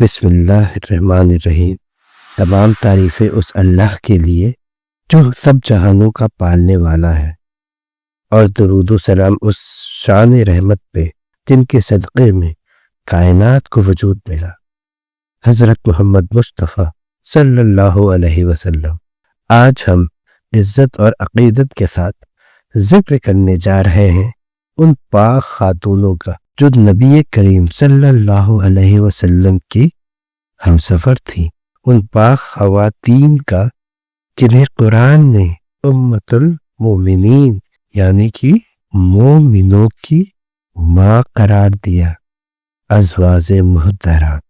بسم اللہ الرحمن الرحیم۔ تمام تعریفیں اس اللہ کے لیے جو سب جہانوں کا پالنے والا ہے، اور درود و سلام اس شان رحمت پہ جن کے صدقے میں کائنات کو وجود ملا، حضرت محمد مصطفیٰ صلی اللہ علیہ وسلم۔ آج ہم عزت اور عقیدت کے ساتھ ذکر کرنے جا رہے ہیں ان پاک خاتونوں کا جو نبی کریم صلی اللہ علیہ وسلم کی ہمسفر تھی، ان پاک خواتین کا جنہیں قرآن نے امت المومنین یعنی کہ مومنوں کی ماں قرار دیا، ازواج محترمات۔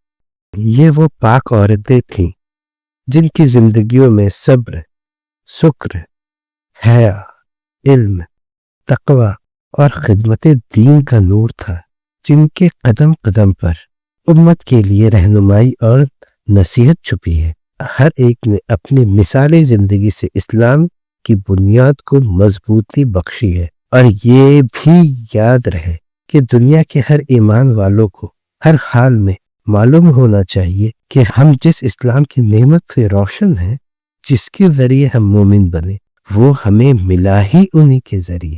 یہ وہ پاک عورتیں تھیں جن کی زندگیوں میں صبر، شکر، حیا، علم، تقوی اور خدمت دین کا نور تھا، جن کے قدم قدم پر امت کے لیے رہنمائی اور نصیحت چھپی ہے۔ ہر ایک نے اپنی مثالی زندگی سے اسلام کی بنیاد کو مضبوطی بخشی ہے، اور یہ بھی یاد رہے کہ دنیا کے ہر ایمان والوں کو ہر حال میں معلوم ہونا چاہیے کہ ہم جس اسلام کی نعمت سے روشن ہیں، جس کے ذریعے ہم مومن بنے، وہ ہمیں ملا ہی انہی کے ذریعے۔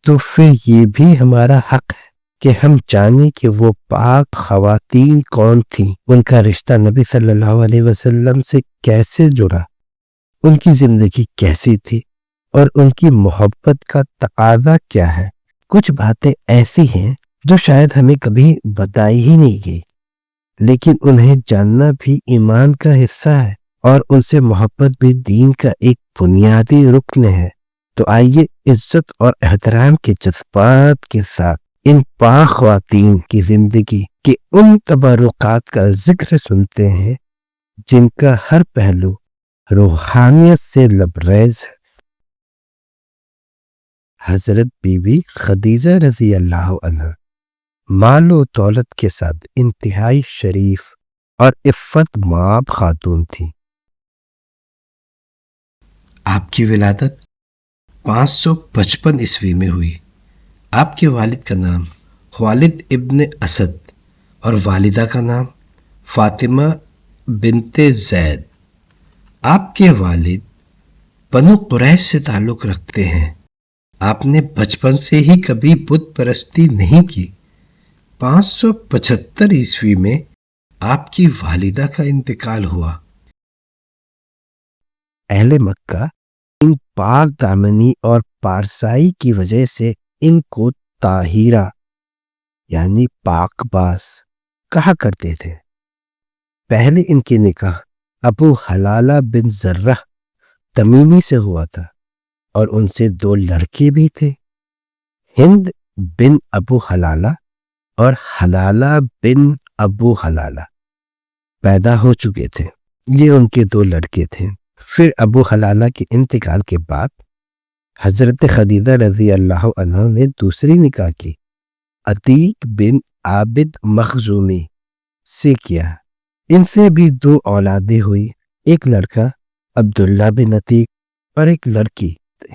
تو پھر یہ بھی ہمارا حق ہے کہ ہم جانیں کہ وہ پاک خواتین کون تھیں، ان کا رشتہ نبی صلی اللہ علیہ وسلم سے کیسے جڑا، ان کی زندگی کیسی تھی، اور ان کی محبت کا تقاضا کیا ہے۔ کچھ باتیں ایسی ہیں جو شاید ہمیں کبھی بتائی ہی نہیں گئی، لیکن انہیں جاننا بھی ایمان کا حصہ ہے، اور ان سے محبت بھی دین کا ایک بنیادی رکن ہے۔ تو آئیے عزت اور احترام کے جذبات کے ساتھ ان پاک خواتین کی زندگی کے ان تبرکات کا ذکر سنتے ہیں جن کا ہر پہلو روحانیت سے لبریز ہے۔ حضرت بی بی خدیجہ رضی اللہ عنہ مال و دولت کے ساتھ انتہائی شریف اور عفت مآب خاتون تھی۔ آپ کی ولادت 555 عیسوی میں ہوئی۔ آپ کے والد کا نام خالد ابن اسد اور والدہ کا نام فاطمہ بنت زید۔ آپ کے والد بنو قریش سے تعلق رکھتے ہیں۔ آپ نے بچپن سے ہی کبھی بت پرستی نہیں کی۔ 575 عیسوی میں آپ کی والدہ کا انتقال ہوا۔ اہل مکہ ان پاک دامنی اور پارسائی کی وجہ سے ان کو طاہرہ یعنی پاک باز کہا کرتے تھے۔ پہلے ان کی نکاح ابو حلالہ بن زرہ تمیمی سے ہوا تھا، اور ان سے 2 لڑکے بھی تھے، ہند بن ابو حلالہ اور حلالہ بن ابو حلالہ پیدا ہو چکے تھے۔ یہ ان کے 2 لڑکے تھے۔ پھر ابو حلالہ کے انتقال کے بعد حضرت خدیجہ رضی اللہ عنہ نے دوسری نکاح کی، عتیق بن عابد مخزومی سے کیا۔ ان سے بھی 2 اولادیں ہوئی، ایک لڑکا عبداللہ بن عتیق اور ایک لڑکی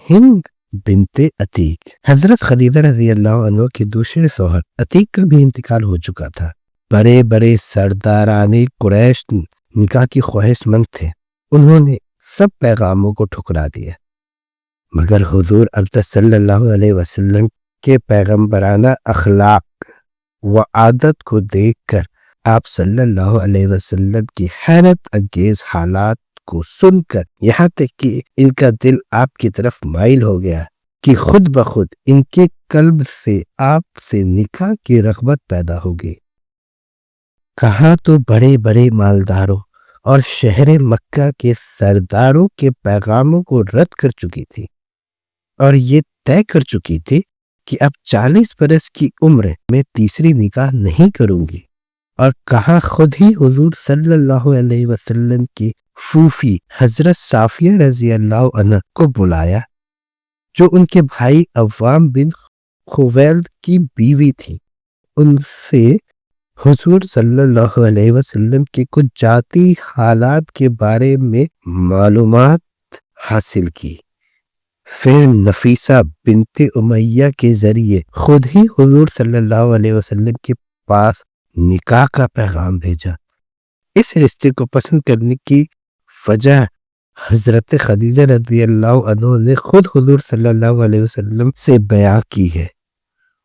ہند بنت عتیق۔ حضرت خدیجہ رضی اللہ عنہ کے دوسرے شوہر عتیق کا بھی انتقال ہو چکا تھا۔ بڑے بڑے سرداران قریش نکاح کی خواہش مند تھے، انہوں نے سب پیغاموں کو ٹھکرا دیا، مگر حضور صلی اللہ علیہ وسلم کے پیغمبرانہ اخلاق و عادت کو دیکھ کر آپ صلی اللہ علیہ وسلم کی حیرت انگیز حالات کو سن کر یہاں تک کہ ان کا دل آپ کی طرف مائل ہو گیا کہ خود بخود ان کے قلب سے آپ سے نکاح کی رغبت پیدا ہوگی۔ کہاں تو بڑے بڑے مالداروں اور شہر مکہ کے سرداروں کے پیغاموں کو رد کر چکی تھی، اور یہ طے کر چکی تھی کہ اب 40 برس کی عمر میں تیسری نکاح نہیں کروں گی، اور کہاں خود ہی حضور صلی اللہ علیہ وسلم کی پھوپھی حضرت صافیہ رضی اللہ عنہ کو بلایا، جو ان کے بھائی عوام بن خویلد کی بیوی تھی۔ ان سے حضور صلی اللہ علیہ وسلم کے کچھ ذاتی حالات کے بارے میں معلومات حاصل کی۔ پھر نفیسہ بنت امیہ کے ذریعے خود ہی حضور صلی اللہ علیہ وسلم کے پاس نکاح کا پیغام بھیجا، اس رشتے کو پسند کرنے کی وجہ حضرت خدیجہ رضی اللہ عنہ نے خود حضور صلی اللہ علیہ وسلم سے بیان کی ہے۔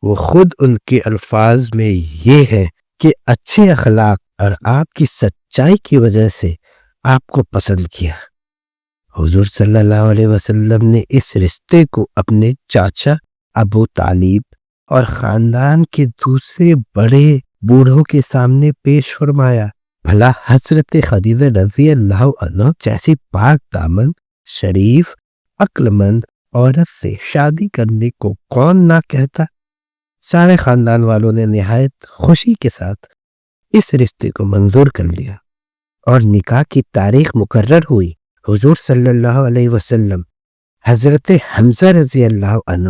وہ خود ان کے الفاظ میں یہ ہے کہ اچھے اخلاق اور آپ کی سچائی کی وجہ سے آپ کو پسند کیا۔ حضور صلی اللہ علیہ وسلم نے اس رشتے کو اپنے چاچا ابو طالب اور خاندان کے دوسرے بڑے بوڑھوں کے سامنے پیش فرمایا۔ بھلا حضرت خدیجہ رضی اللہ عنہ جیسی پاک دامن، شریف، عقل مند عورت سے شادی کرنے کو کون نہ کہتا؟ سارے خاندان والوں نے نہایت خوشی کے ساتھ اس رشتے کو منظور کر لیا اور نکاح کی تاریخ مقرر ہوئی۔ حضور صلی اللہ علیہ وسلم حضرت حمزہ رضی اللہ عنہ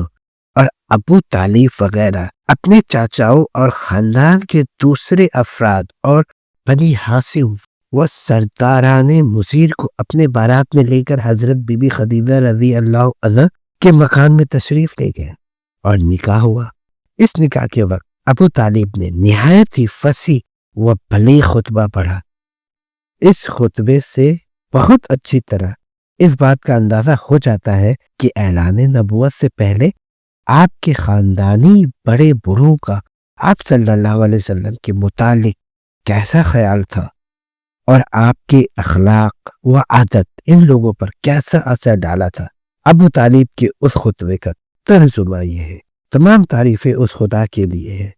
اور ابو طالب وغیرہ اپنے چاچاؤں اور خاندان کے دوسرے افراد اور بنی ہاشم و سرداران مصیر کو اپنے بارات میں لے کر حضرت بی بی خدیجہ رضی اللہ عنہ کے مکان میں تشریف لے گئے اور نکاح ہوا۔ اس نکاح کے وقت ابو طالب نے نہایت ہی فصیح و بلیغ خطبہ پڑھا۔ اس خطبے سے بہت اچھی طرح اس بات کا اندازہ ہو جاتا ہے کہ اعلان نبوت سے پہلے آپ کے خاندانی بڑے بوڑھوں کا آپ صلی اللہ علیہ وسلم کے متعلق کیسا خیال تھا اور آپ کے اخلاق و عادت ان لوگوں پر کیسا اثر ڈالا تھا۔ ابو طالب کے اس خطبے کا ترجمہ یہ ہے۔ تمام تعریفیں اس خدا کے لیے ہے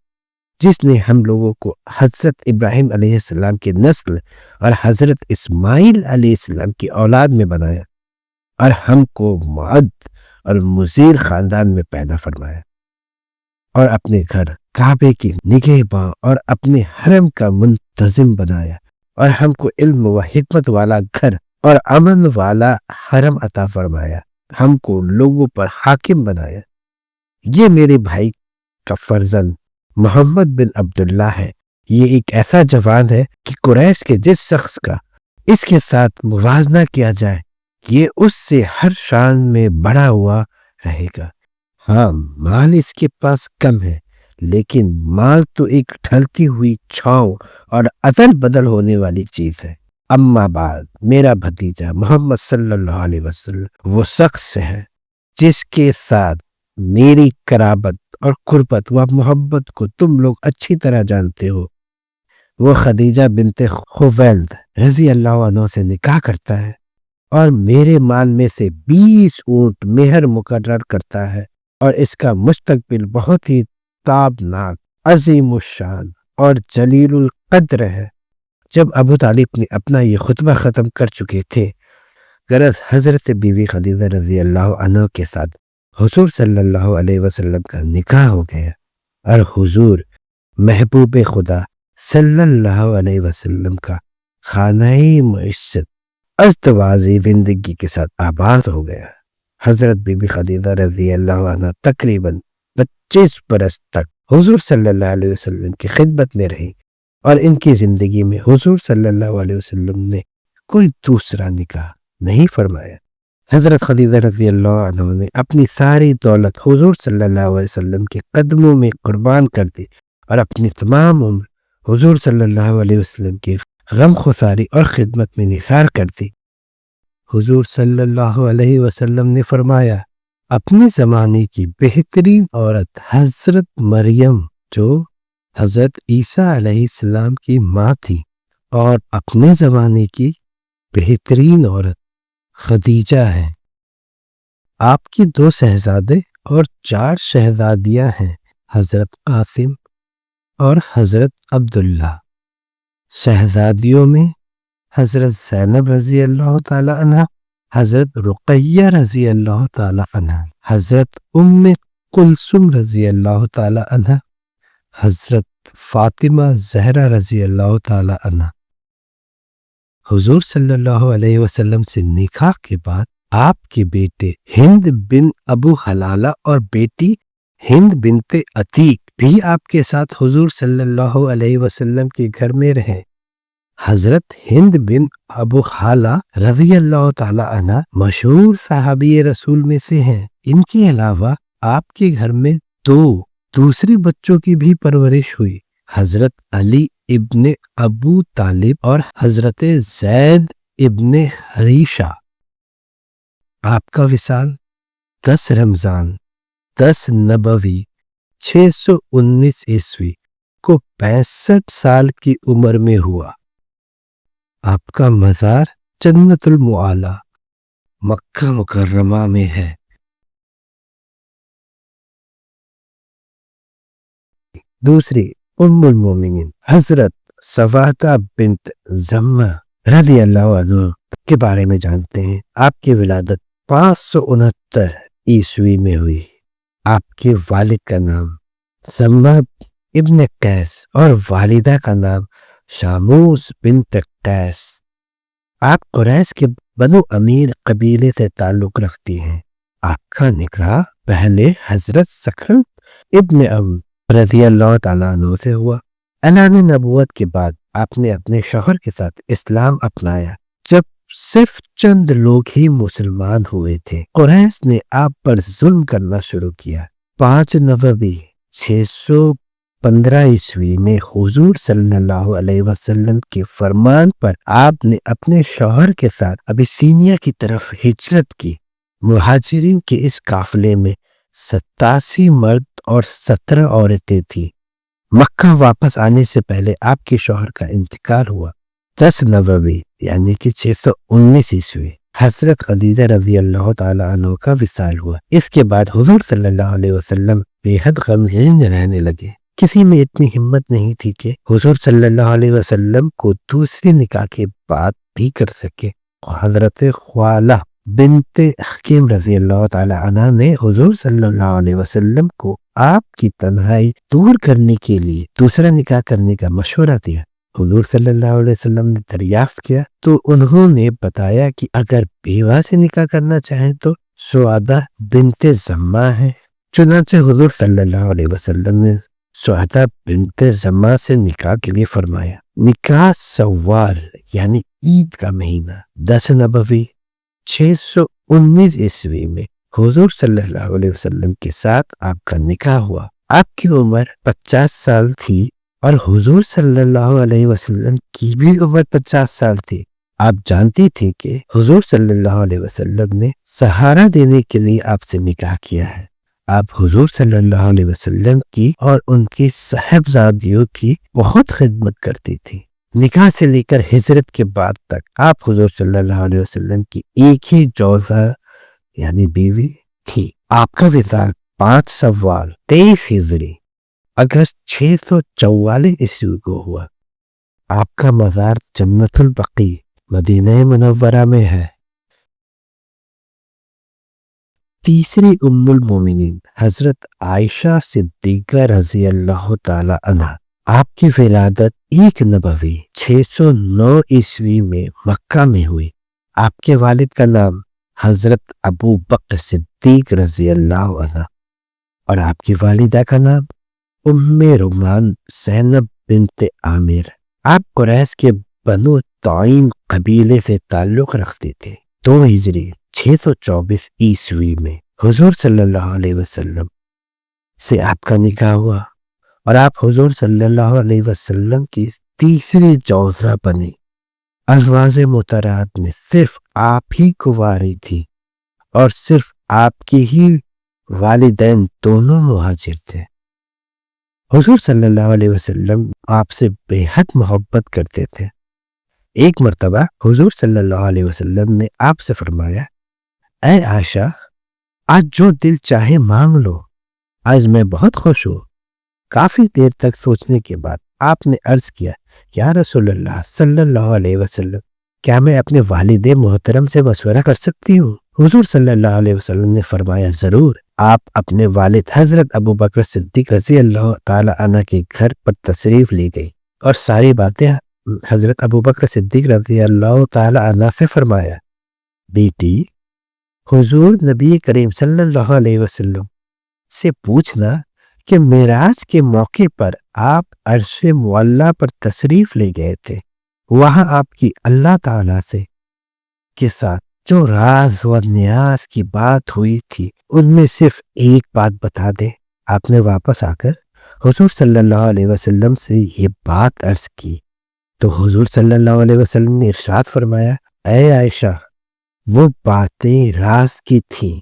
جس نے ہم لوگوں کو حضرت ابراہیم علیہ السلام کے نسل اور حضرت اسماعیل علیہ السلام کی اولاد میں بنایا اور ہم کو معد اور مزیر خاندان میں پیدا فرمایا اور اپنے گھر کعبے کی نگہباں اور اپنے حرم کا منتظم بنایا اور ہم کو علم و حکمت والا گھر اور امن والا حرم عطا فرمایا، ہم کو لوگوں پر حاکم بنایا۔ یہ میرے بھائی کا فرزند محمد بن عبداللہ ہے۔ یہ ایک ایسا جوان ہے کہ قریش کے جس شخص کا اس کے ساتھ موازنہ کیا جائے یہ اس سے ہر شان میں بڑا ہوا رہے گا۔ ہاں، مال اس کے پاس کم ہے لیکن مال تو ایک ڈھلتی ہوئی چھاؤں اور عدل بدل ہونے والی چیز ہے۔ اما بعد، میرا بھتیجا محمد صلی اللہ علیہ وسلم وہ شخص ہے جس کے ساتھ میری قرابت اور قربت و محبت کو تم لوگ اچھی طرح جانتے ہو۔ وہ خدیجہ بنت خویلد رضی اللہ عنہ سے نکاح کرتا ہے اور میرے مال میں سے 20 اونٹ مہر مقرر کرتا ہے، اور اس کا مستقبل بہت ہی تابناک، عظیم الشان اور جلیل القدر ہے۔ جب ابو طالب نے اپنا یہ خطبہ ختم کر چکے تھے، غرض حضرت بی بی خدیجہ رضی اللہ عنہ کے ساتھ حضور صلی اللہ علیہ وسلم کا نکاح ہو گیا اور حضور محبوب خدا صلی اللہ علیہ وسلم کا خانہ معیشت ازدواجی زندگی کے ساتھ آباد ہو گیا۔ حضرت بی بی خدیجہ رضی اللہ عنہ تقریباً 25 برس تک حضور صلی اللہ علیہ وسلم کی خدمت میں رہی اور ان کی زندگی میں حضور صلی اللہ علیہ وسلم نے کوئی دوسرا نکاح نہیں فرمایا۔ حضرت خدیجہ رضی اللہ عنہ نے اپنی ساری دولت حضور صلی اللہ علیہ وسلم کے قدموں میں قربان کر دی اور اپنی تمام عمر حضور صلی اللہ علیہ وسلم کی غم خساری اور خدمت میں نثار کر دی۔ حضور صلی اللہ علیہ وسلم نے فرمایا، اپنے زمانے کی بہترین عورت حضرت مریم جو حضرت عیسیٰ علیہ السلام کی ماں تھی، اور اپنے زمانے کی بہترین عورت خدیجہ ہے۔ آپ کی 2 شہزادے اور 4 شہزادیاں ہیں، حضرت قاسم اور حضرت عبداللہ۔ شہزادیوں میں حضرت زینب رضی اللہ تعالی عنہ، حضرت رقیہ رضی اللہ تعالی عنہ، حضرت ام کلثوم رضی اللہ تعالی عنہ، حضرت فاطمہ زہرا رضی اللہ تعالی عنہ۔ حضور صلی اللہ علیہ وسلم سے نکاح کے بعد آپ کے بیٹے ہند بن ابو حلالہ اور بیٹی ہند بنت عتیق بھی آپ کے ساتھ حضور صلی اللہ علیہ وسلم کے گھر میں رہے۔ حضرت ہند بن ابو حالہ رضی اللہ تعالی عنہ مشہور صحابی رسول میں سے ہیں۔ ان کے علاوہ آپ کے گھر میں 2 دوسرے بچوں کی بھی پرورش ہوئی۔ حضرت علی ابن ابو طالب اور حضرت زید ابن حریشہ۔ آپ کا وصال 10 رمضان 10 نبوی 619 عیسوی کو 65 سال کی عمر میں ہوا۔ آپ کا مزار جنت المعالی مکہ مکرمہ میں ہے۔ دوسری ام المومنین حضرت سوادہ بنت زمہ رضی اللہ عنہ کے بارے میں جانتے ہیں۔ آپ کی ولادت 569 عیسوی میں ہوئی۔ آپ کے والد کا نام زمہ ابن قیس اور والدہ کا نام شاموس بنت قیس۔ آپ قریش کے بنو امیر قبیلے سے تعلق رکھتی ہیں۔ آپ کا نکاح پہلے حضرت سکر ابن رضی اللہ تعالیٰ عنہ سے ہوا۔ اعلان نبوت کے بعد آپ نے اپنے شوہر کے ساتھ اسلام اپنایا جب صرف چند لوگ ہی مسلمان ہوئے تھے۔ قریش نے آپ پر ظلم کرنا شروع کیا۔ 5 نومبر 615 عیسوی میں حضور صلی اللہ علیہ وسلم کے فرمان پر آپ نے اپنے شوہر کے ساتھ ابیسینیا کی طرف ہجرت کی۔ مہاجرین کے اس قافلے میں 87 مرد اور 17 عورتیں تھیں۔ مکہ واپس آنے سے پہلے آپ کے شوہر کا انتقال ہوا۔ 10 نومبر یعنی کہ 619 عیسوی حضرت خدیجہ رضی اللہ تعالیٰ عنہ کا وصال ہوا۔ اس کے بعد حضور صلی اللہ علیہ وسلم بے حد غمگین رہنے لگے۔ کسی میں اتنی ہمت نہیں تھی کہ حضور صلی اللہ علیہ وسلم کو دوسری نکاح کے بعد بھی کر سکے۔ حضرت خوالہ بنت حکیم رضی اللہ تعالی عنہ نے حضور صلی اللہ علیہ وسلم کو آپ کی تنہائی دور کرنے کے لیے دوسرا نکاح کرنے کا مشورہ دیا۔ حضور صلی اللہ علیہ وسلم نے دریافت کیا تو انہوں نے بتایا کہ اگر بیوہ سے نکاح کرنا چاہیں تو سعادہ بنت زمہ ہے۔ چنانچہ حضور صلی اللہ علیہ وسلم نے سعادہ بنت زمہ سے نکاح کے لیے فرمایا۔ نکاح سوال یعنی عید کا مہینہ 10 نومبر 619 عیسوی میں حضور صلی اللہ علیہ وسلم کے ساتھ آپ کا نکاح ہوا۔ آپ کی عمر 50 سال تھی اور حضور صلی اللہ علیہ وسلم کی بھی عمر 50 سال تھی۔ آپ جانتی تھی کہ حضور صلی اللہ علیہ وسلم نے سہارا دینے کے لیے آپ سے نکاح کیا ہے۔ آپ حضور صلی اللہ علیہ وسلم کی اور ان کی صاحبزادیوں کی بہت خدمت کرتی تھی۔ نکاح سے لے کر ہجرت کے بعد تک آپ حضور صلی اللہ علیہ وسلم کی ایک ہی جوزہ یعنی بیوی تھی۔ آپ کا وصال 5 سوال 23 ہجری اگست 644 عیسوی کو ہوا۔ آپ کا مزار جنت البقیع مدینہ منورہ میں ہے۔ تیسری ام المومنین حضرت عائشہ صدیقہ رضی اللہ تعالی عنہ۔ آپ کی ولادت 1 نومبر 609 عیسوی میں مکہ میں ہوئی۔ آپ کے والد کا نام حضرت ابو بکر صدیق رضی اللہ عنہ اور آپ کی والدہ کا نام ام رومان زینب بنت عامر۔ آپ قریش کے بنو تعیم قبیلے سے تعلق رکھتے تھے۔ 2 ہجری 624 عیسوی میں حضور صلی اللہ علیہ وسلم سے آپ کا نکاح ہوا اور آپ حضور صلی اللہ علیہ وسلم کی تیسری جوزہ بنی۔ ازواج مطہرات میں صرف آپ ہی کنواری تھی اور صرف آپ کے ہی والدین دونوں مہاجر تھے۔ حضور صلی اللہ علیہ وسلم آپ سے بے حد محبت کرتے تھے۔ ایک مرتبہ حضور صلی اللہ علیہ وسلم نے آپ سے فرمایا، اے عائشہ، آج جو دل چاہے مانگ لو، آج میں بہت خوش ہوں۔ کافی دیر تک سوچنے کے بعد آپ نے عرض کیا، یا رسول اللہ صلی اللہ علیہ وسلم، کیا میں اپنے والد محترم سے مشورہ کر سکتی ہوں؟ حضور صلی اللہ علیہ وسلم نے فرمایا، ضرور۔ آپ اپنے والد حضرت ابو بکر صدیق رضی اللہ تعالی عنہ کے گھر پر تشریف لے گئی اور ساری باتیں حضرت ابو بکر صدیق رضی اللہ تعالی عنہ سے فرمایا۔ بیٹی، حضور نبی کریم صلی اللہ علیہ وسلم سے پوچھنا کہ معراج کے موقع پر آپ عرش معلیٰ پر تشریف لے گئے تھے، وہاں آپ کی اللہ تعالیٰ سے کے ساتھ جو راز و نیاز کی بات ہوئی تھی ان میں صرف ایک بات بتا دیں۔ آپ نے واپس آ کر حضور صلی اللہ علیہ وسلم سے یہ بات عرض کی تو حضور صلی اللہ علیہ وسلم نے ارشاد فرمایا، اے عائشہ، وہ باتیں راز کی تھیں،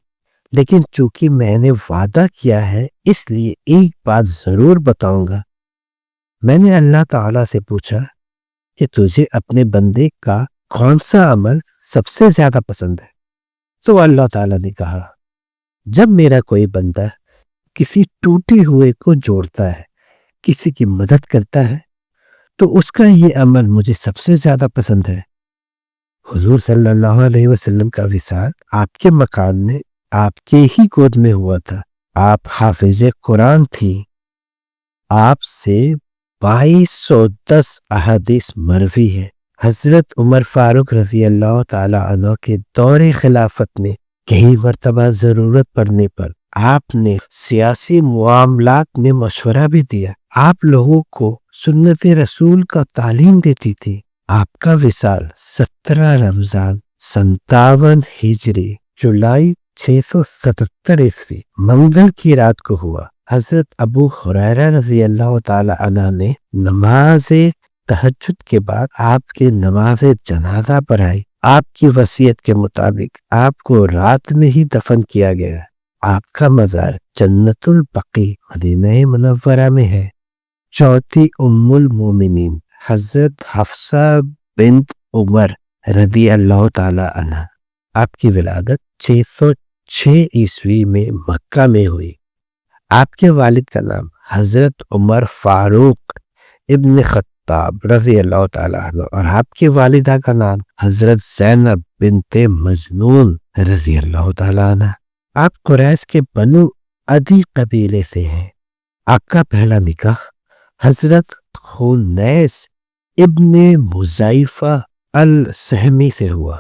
لیکن چونکہ میں نے وعدہ کیا ہے اس لیے ایک بات ضرور بتاؤں گا۔ میں نے اللہ تعالیٰ سے پوچھا کہ تجھے اپنے بندے کا کون سا عمل سب سے زیادہ پسند ہے؟ تو اللہ تعالیٰ نے کہا، جب میرا کوئی بندہ کسی ٹوٹے ہوئے کو جوڑتا ہے، کسی کی مدد کرتا ہے، تو اس کا یہ عمل مجھے سب سے زیادہ پسند ہے۔ حضور صلی اللہ علیہ وسلم کا وصال آپ کے مکان میں آپ کے ہی گود میں ہوا تھا۔ آپ حافظ قرآن تھی۔ آپ سے 2210 احادیث مروی ہے۔ حضرت عمر فاروق رضی اللہ تعالی عنہ کے دور خلافت میں کئی مرتبہ ضرورت پڑنے پر آپ نے سیاسی معاملات میں مشورہ بھی دیا۔ آپ لوگوں کو سنت رسول کا تعلیم دیتی تھی۔ آپ کا وصال 17 رمضان 57 ہجری جولائی 677 عیسوی منگل کی رات کو ہوا۔ حضرت ابو ہریرہ رضی اللہ تعالی عنہ نے نماز تہجد کے بعد آپ کے نماز جنازہ پڑھائی۔ آپ کی وصیت کے مطابق آپ کو رات میں ہی دفن کیا گیا۔ آپ کا مزار جنت البقیع مدینہ منورہ میں ہے۔ چوتھی ام المومنین حضرت حفصہ بنت عمر رضی اللہ تعالی عنہ، آپ کی ولادت 606 عیسوی میں مکہ میں ہوئی۔ آپ کے والد کا نام حضرت عمر فاروق ابن خطاب رضی اللہ تعالی عنہ اور آپ کی والدہ کا نام حضرت زینب بنت مجنون رضی اللہ تعالی عنہ۔ آپ قریش کے بنو عدی قبیلے سے ہیں۔ آپ کا پہلا نکاح حضرت خنیس ابن مزیفہ السہمی سے ہوا،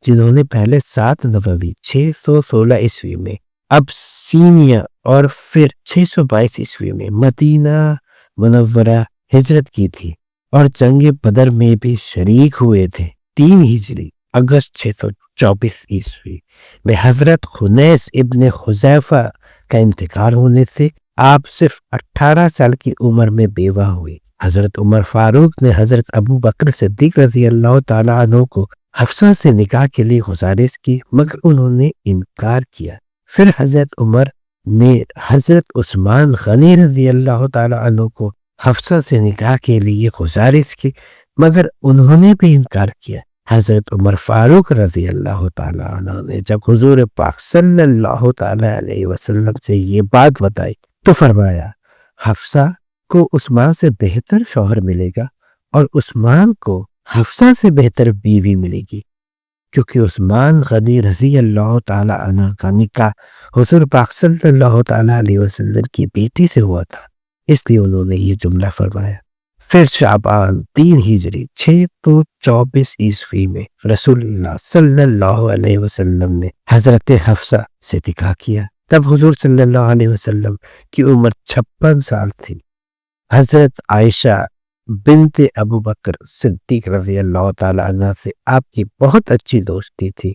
جنہوں نے پہلے 7 نووی 616 عیسوی میں ابسینیا اور پھر 622 عیسوی میں مدینہ منورہ ہجرت کی تھی اور جنگ بدر میں بھی شریک ہوئے تھے۔ 3 ہجری اگست 624 عیسوی میں حضرت خنیس ابن حذیفہ کا انتقال ہونے سے آپ صرف 18 سال کی عمر میں بیوہ ہوئی۔ حضرت عمر فاروق نے حضرت ابو بکر صدیق رضی اللہ تعالیٰ عنہ کو حفصہ سے نکاح کے لیے گزارش کی، مگر انہوں نے انکار کیا۔ پھر حضرت عمر نے حضرت عثمان غنی رضی اللہ تعالیٰ عنہ کو حفصہ سے نکاح کے لیے گزارش کی، مگر انہوں نے بھی انکار کیا۔ حضرت عمر فاروق رضی اللہ تعالیٰ عنہ نے جب حضور پاک صلی اللہ تعالیٰ علیہ وسلم سے یہ بات بتائی تو فرمایا، حفصہ کو عثمان سے بہتر شوہر ملے گا اور عثمان کو حفصہ سے بہتر بیوی ملے گی، کیونکہ عثمان غنی رضی اللہ تعالیٰ عنہ کا نکاح حضور پاک صلی اللہ تعالیٰ علیہ وسلم کی بیٹی سے ہوا تھا، اس لیے انہوں نے یہ جملہ فرمایا۔ پھر شعبان 3 ہجری 624 عیسوی میں رسول اللہ صلی اللہ علیہ وسلم نے حضرت حفصہ سے نکاح کیا۔ تب حضور صلی اللہ علیہ وسلم کی عمر 56 سال تھی۔ حضرت عائشہ بنت ابو بکر صدیق رضی اللہ تعالیٰ عنہ سے آپ کی بہت اچھی دوستی تھی۔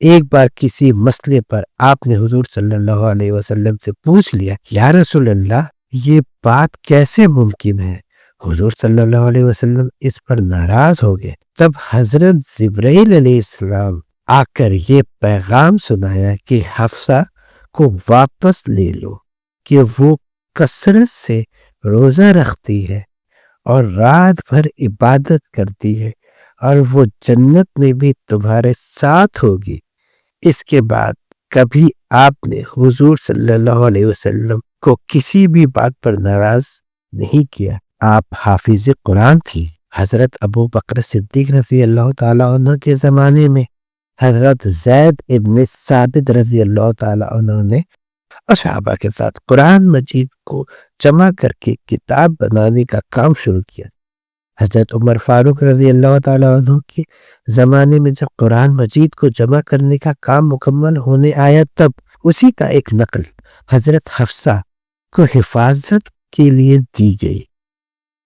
ایک بار کسی مسئلے پر آپ نے حضور صلی اللہ علیہ وسلم سے پوچھ لیا، یا رسول اللہ، یہ بات کیسے ممکن ہے؟ حضور صلی اللہ علیہ وسلم اس پر ناراض ہو گئے۔ تب حضرت جبرائیل علیہ السلام آ کر یہ پیغام سنایا کہ حفصہ کو واپس لے لو، کہ وہ کثرت سے روزہ رکھتی ہے اور رات بھر عبادت کرتی ہے اور وہ جنت میں بھی تمہارے ساتھ ہوگی۔ اس کے بعد کبھی آپ نے حضور صلی اللہ علیہ وسلم کو کسی بھی بات پر ناراض نہیں کیا۔ آپ حافظ قرآن تھی۔ حضرت ابو بکر صدیق رضی اللہ تعالیٰ عنہ کے زمانے میں حضرت زید ابن ثابت رضی اللہ تعالیٰ عنہ نے صحابہ کے ساتھ قرآن مجید کو جمع کر کے کتاب بنانے کا کام شروع کیا۔ حضرت عمر فاروق رضی اللہ تعالیٰ عنہ کے زمانے میں جب قرآن مجید کو جمع کرنے کا کام مکمل ہونے آیا، تب اسی کا ایک نقل حضرت حفصہ کو حفاظت کے لیے دی گئی۔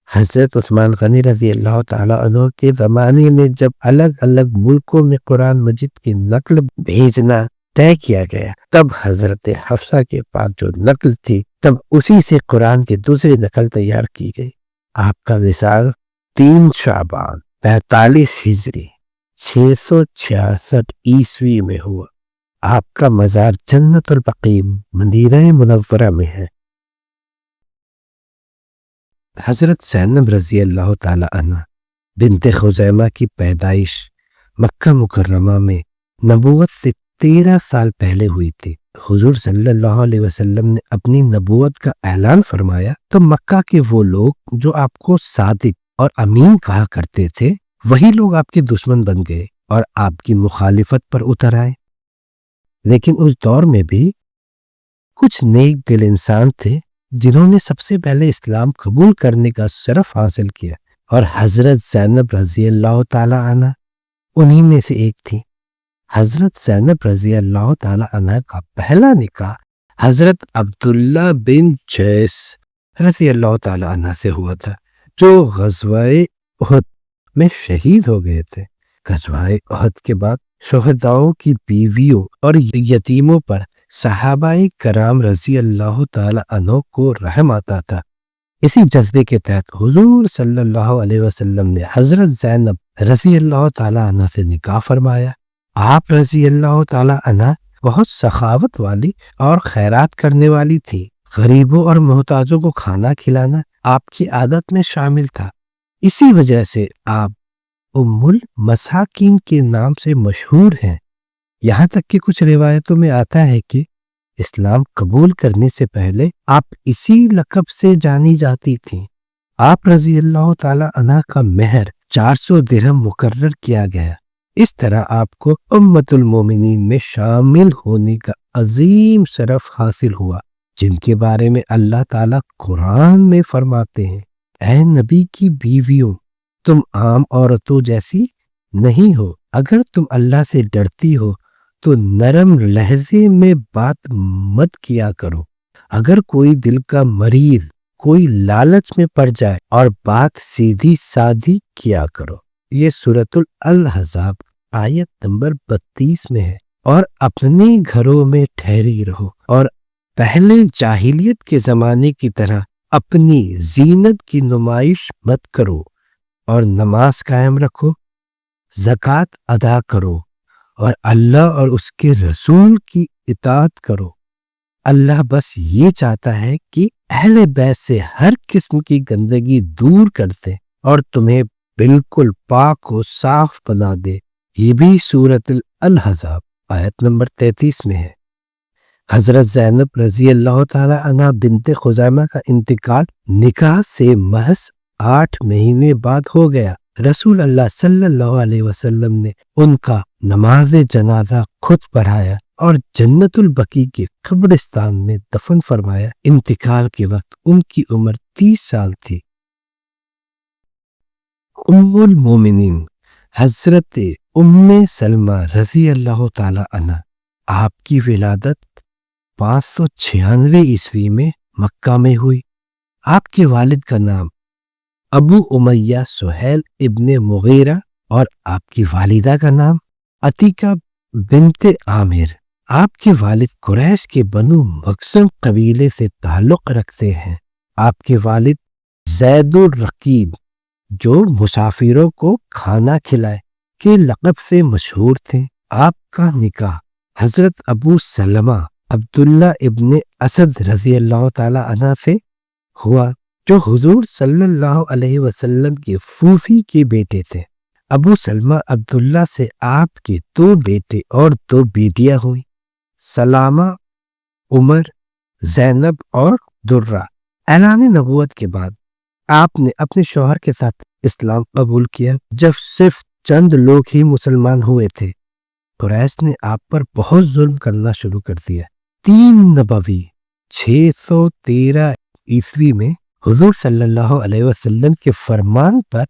حضرت عثمان غنی رضی اللہ تعالیٰ عنہ کے زمانے میں جب الگ الگ ملکوں میں قرآن مجید کی نقل بھیجنا طے کیا گیا، تب حضرت حفصہ کے پاس جو نقل تھی تب اسی سے قرآن کی دوسری نقل تیار کی گئی۔ آپ کا وصال 3 شعبان 45 ہجری 666 عیسوی میں ہوا۔ آپ کا مزار جنت البقیع مدینہ منورہ میں ہے۔ حضرت زینب رضی اللہ تعالی عنہ بنت خزیمہ کی پیدائش مکہ مکرمہ میں نبوت سے 13 سال پہلے ہوئی تھی۔ حضور صلی اللہ علیہ وسلم نے اپنی نبوت کا اعلان فرمایا تو مکہ کے وہ لوگ جو آپ کو صادق اور امین کہا کرتے تھے وہی لوگ آپ کے دشمن بن گئے اور آپ کی مخالفت پر اتر آئے۔ لیکن اس دور میں بھی کچھ نیک دل انسان تھے جنہوں نے سب سے پہلے اسلام قبول کرنے کا شرف حاصل کیا، اور حضرت زینب رضی اللہ تعالی عنہ انہی میں سے ایک تھی۔ حضرت زینب رضی اللہ تعالی عنہ کا پہلا نکاح حضرت عبداللہ بن جیش رضی اللہ تعالی عنہ سے ہوا تھا، جو غزوہ احد میں شہید ہو گئے تھے۔ غزوہ احد کے بعد شہداؤں کی بیویوں اور یتیموں پر صحابہ کرام رضی اللہ تعالی عنہ کو رحم آتا تھا۔ اسی جذبے کے تحت حضور صلی اللہ علیہ وسلم نے حضرت زینب رضی اللہ تعالی عنہ سے نکاح فرمایا۔ آپ رضی اللہ تعالی عنہ بہت سخاوت والی اور خیرات کرنے والی تھی۔ غریبوں اور محتاجوں کو کھانا کھلانا آپ کی عادت میں شامل تھا۔ اسی وجہ سے آپ ام المساکین کے نام سے مشہور ہیں۔ یہاں تک کہ کچھ روایتوں میں آتا ہے کہ اسلام قبول کرنے سے پہلے آپ اسی لقب سے جانی جاتی تھیں۔ آپ رضی اللہ تعالی عنہ کا مہر 400 درہم مقرر کیا گیا۔ اس طرح آپ کو امت المومنین میں شامل ہونے کا عظیم شرف حاصل ہوا، جن کے بارے میں اللہ تعالیٰ قرآن میں فرماتے ہیں: اے نبی کی بیویوں، تم عام عورتوں جیسی نہیں ہو۔ اگر تم اللہ سے ڈرتی ہو تو نرم لہجے میں بات مت کیا کرو۔ اگر کوئی دل کا مریض کوئی لالچ میں پڑ جائے اور بات سیدھی سادھی کیا کرو۔ یہ سورۃ الاحزاب آیت نمبر 32 میں ہے۔ اور اپنے گھروں میں ٹھہری رہو اور پہلے جاہلیت کے زمانے کی طرح اپنی زینت کی نمائش مت کرو، اور نماز قائم رکھو، زکوٰۃ ادا کرو، اور اللہ اور اس کے رسول کی اطاعت کرو۔ اللہ بس یہ چاہتا ہے کہ اہل بیت سے ہر قسم کی گندگی دور کر دے اور تمہیں بالکل پاک و صاف بنا دے۔ یہ بھی سورۃ الاحزاب آیت نمبر 33 میں ہے۔ حضرت زینب رضی اللہ تعالی عنہ بنت خزیمہ کا انتقال نکاح سے محض 8 مہینے بعد ہو گیا۔ رسول اللہ صلی اللہ علیہ وسلم نے ان کا نماز جنازہ خود پڑھایا اور جنت البقیع کے قبرستان میں دفن فرمایا۔ انتقال کے وقت ان کی عمر 30 سال تھی۔ ام المومنین حضرت ام سلمہ رضی اللہ تعالی عنہ، آپ کی ولادت 596 عیسوی میں مکہ میں ہوئی۔ آپ کے والد کا نام ابو امیہ سہیل ابن مغیرہ اور آپ کی والدہ کا نام عتیقہ بنت عامر۔ آپ کے والد قریش کے بنو مخزوم قبیلے سے تعلق رکھتے ہیں۔ آپ کے والد زید الرقیب، جو مسافروں کو کھانا کھلائے کے لقب سے مشہور تھے۔ آپ کا نکاح حضرت ابو سلمہ عبداللہ ابن اسد رضی اللہ تعالی عنہ سے ہوا، جو حضور صلی اللہ علیہ وسلم کے پھوپھی کے بیٹے تھے۔ ابو سلمہ عبداللہ سے آپ کے 2 بیٹے اور 2 بیٹیاں ہوئیں، سلامہ، عمر، زینب اور درہ۔ اعلان نبوت کے بعد آپ نے اپنے شوہر کے ساتھ اسلام قبول کیا جب صرف چند لوگ ہی مسلمان ہوئے تھے۔ قریش نے آپ پر بہت ظلم کرنا شروع کر دیا۔ 3 نبوی 613 عیسوی میں حضور صلی اللہ علیہ وسلم کے فرمان پر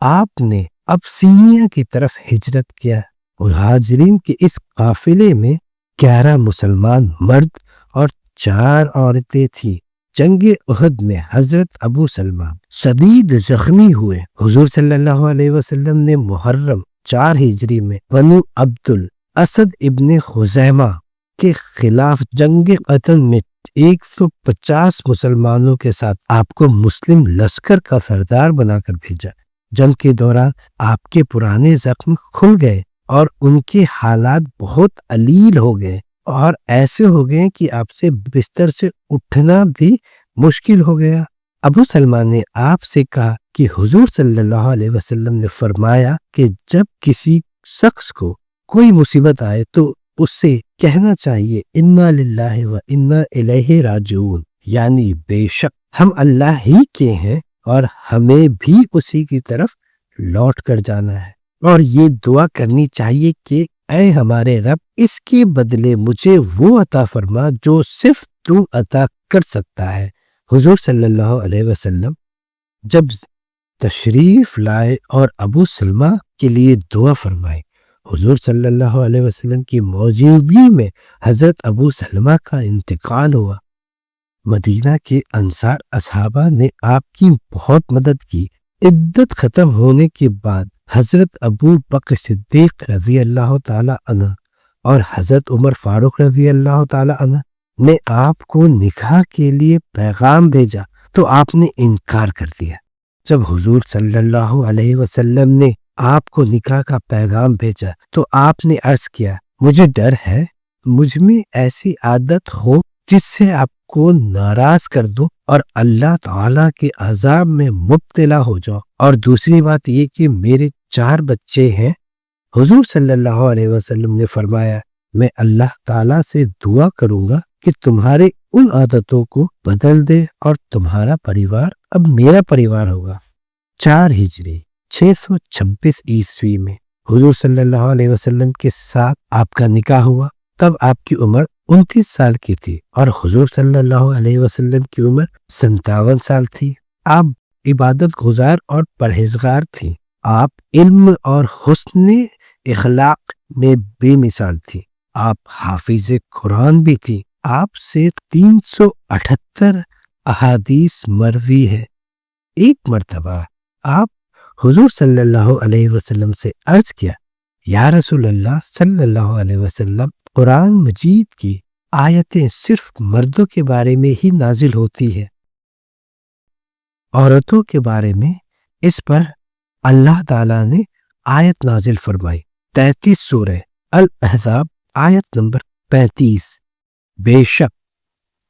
آپ نے ابسینیا کی طرف ہجرت کیا۔ مہاجرین کے اس قافلے میں 11 مسلمان مرد اور 4 عورتیں تھیں۔ جنگ احد میں حضرت ابو سلمہ شدید زخمی ہوئے۔ حضور صلی اللہ علیہ وسلم نے محرم 4 ہجری میں بنو عبد الاسد ابن خزیمہ کے خلاف جنگ قتل میں 150 مسلمانوں کے ساتھ آپ کو مسلم لشکر کا سردار بنا کر بھیجا۔ جنگ کے دوران آپ کے پرانے زخم کھل گئے اور ان کے حالات بہت علیل ہو گئے اور ایسے ہو گئے کہ آپ سے بستر سے اٹھنا بھی مشکل ہو گیا۔ ابو سلمہ نے آپ سے کہا کہ حضور صلی اللہ علیہ وسلم نے فرمایا کہ جب کسی شخص کو کوئی مصیبت آئے تو اس سے کہنا چاہیے انا للہ و انا الیہ راجعون، یعنی بے شک ہم اللہ ہی کے ہیں اور ہمیں بھی اسی کی طرف لوٹ کر جانا ہے، اور یہ دعا کرنی چاہیے کہ اے ہمارے رب اس کے بدلے مجھے وہ عطا فرما جو صرف تو عطا کر سکتا ہے۔ حضور صلی اللہ علیہ وسلم جب تشریف لائے اور ابو سلمہ کے لیے دعا فرمائے، حضور صلی اللہ علیہ وسلم کی موجودگی میں حضرت ابو سلمہ کا انتقال ہوا۔ مدینہ کے انصار اصحابہ نے آپ کی بہت مدد کی۔ عدت ختم ہونے کے بعد حضرت ابو بکر صدیق رضی اللہ تعالی عنہ اور حضرت عمر فاروق رضی اللہ تعالی عنہ نے آپ کو نکاح کے لیے پیغام بھیجا تو آپ نے انکار کر دیا۔ جب حضور صلی اللہ علیہ وسلم نے آپ کو نکاح کا پیغام بھیجا تو آپ نے عرض کیا، مجھے ڈر ہے مجھ میں ایسی عادت ہو جس سے آپ کو ناراض کر دوں اور اللہ تعالیٰ کے عذاب میں مبتلا ہو جاؤ، اور دوسری بات یہ کہ میرے 4 بچے ہیں۔ حضور صلی اللہ علیہ وسلم نے فرمایا، میں اللہ تعالیٰ سے دعا کروں گا کہ تمہارے ان عادتوں کو بدل دے اور تمہارا پریوار اب میرا پریوار ہوگا۔ 4 ہجری 626 عیسوی میں حضور صلی اللہ علیہ وسلم کے ساتھ آپ کا نکاح ہوا۔ تب آپ کی عمر 29 سال کی تھی اور حضور صلی اللہ علیہ وسلم کی عمر 57 سال تھی۔ آپ عبادت گزار اور پرہیزگار تھی۔ آپ علم اور حسن اخلاق میں بے مثال تھی۔ آپ حافظ قرآن بھی تھی۔ آپ سے 378 احادیث مروی ہے۔ ایک مرتبہ آپ حضور صلی اللہ علیہ وسلم سے عرض کیا، یا رسول اللہ صلی اللہ علیہ وسلم، قرآن مجید کی آیتیں صرف مردوں کے بارے میں ہی نازل ہوتی ہے، عورتوں کے بارے میں اس پر اللہ تعالیٰ نے آیت نازل فرمائی۔ 33 سورہ الاحزاب آیت نمبر 35۔ بے شک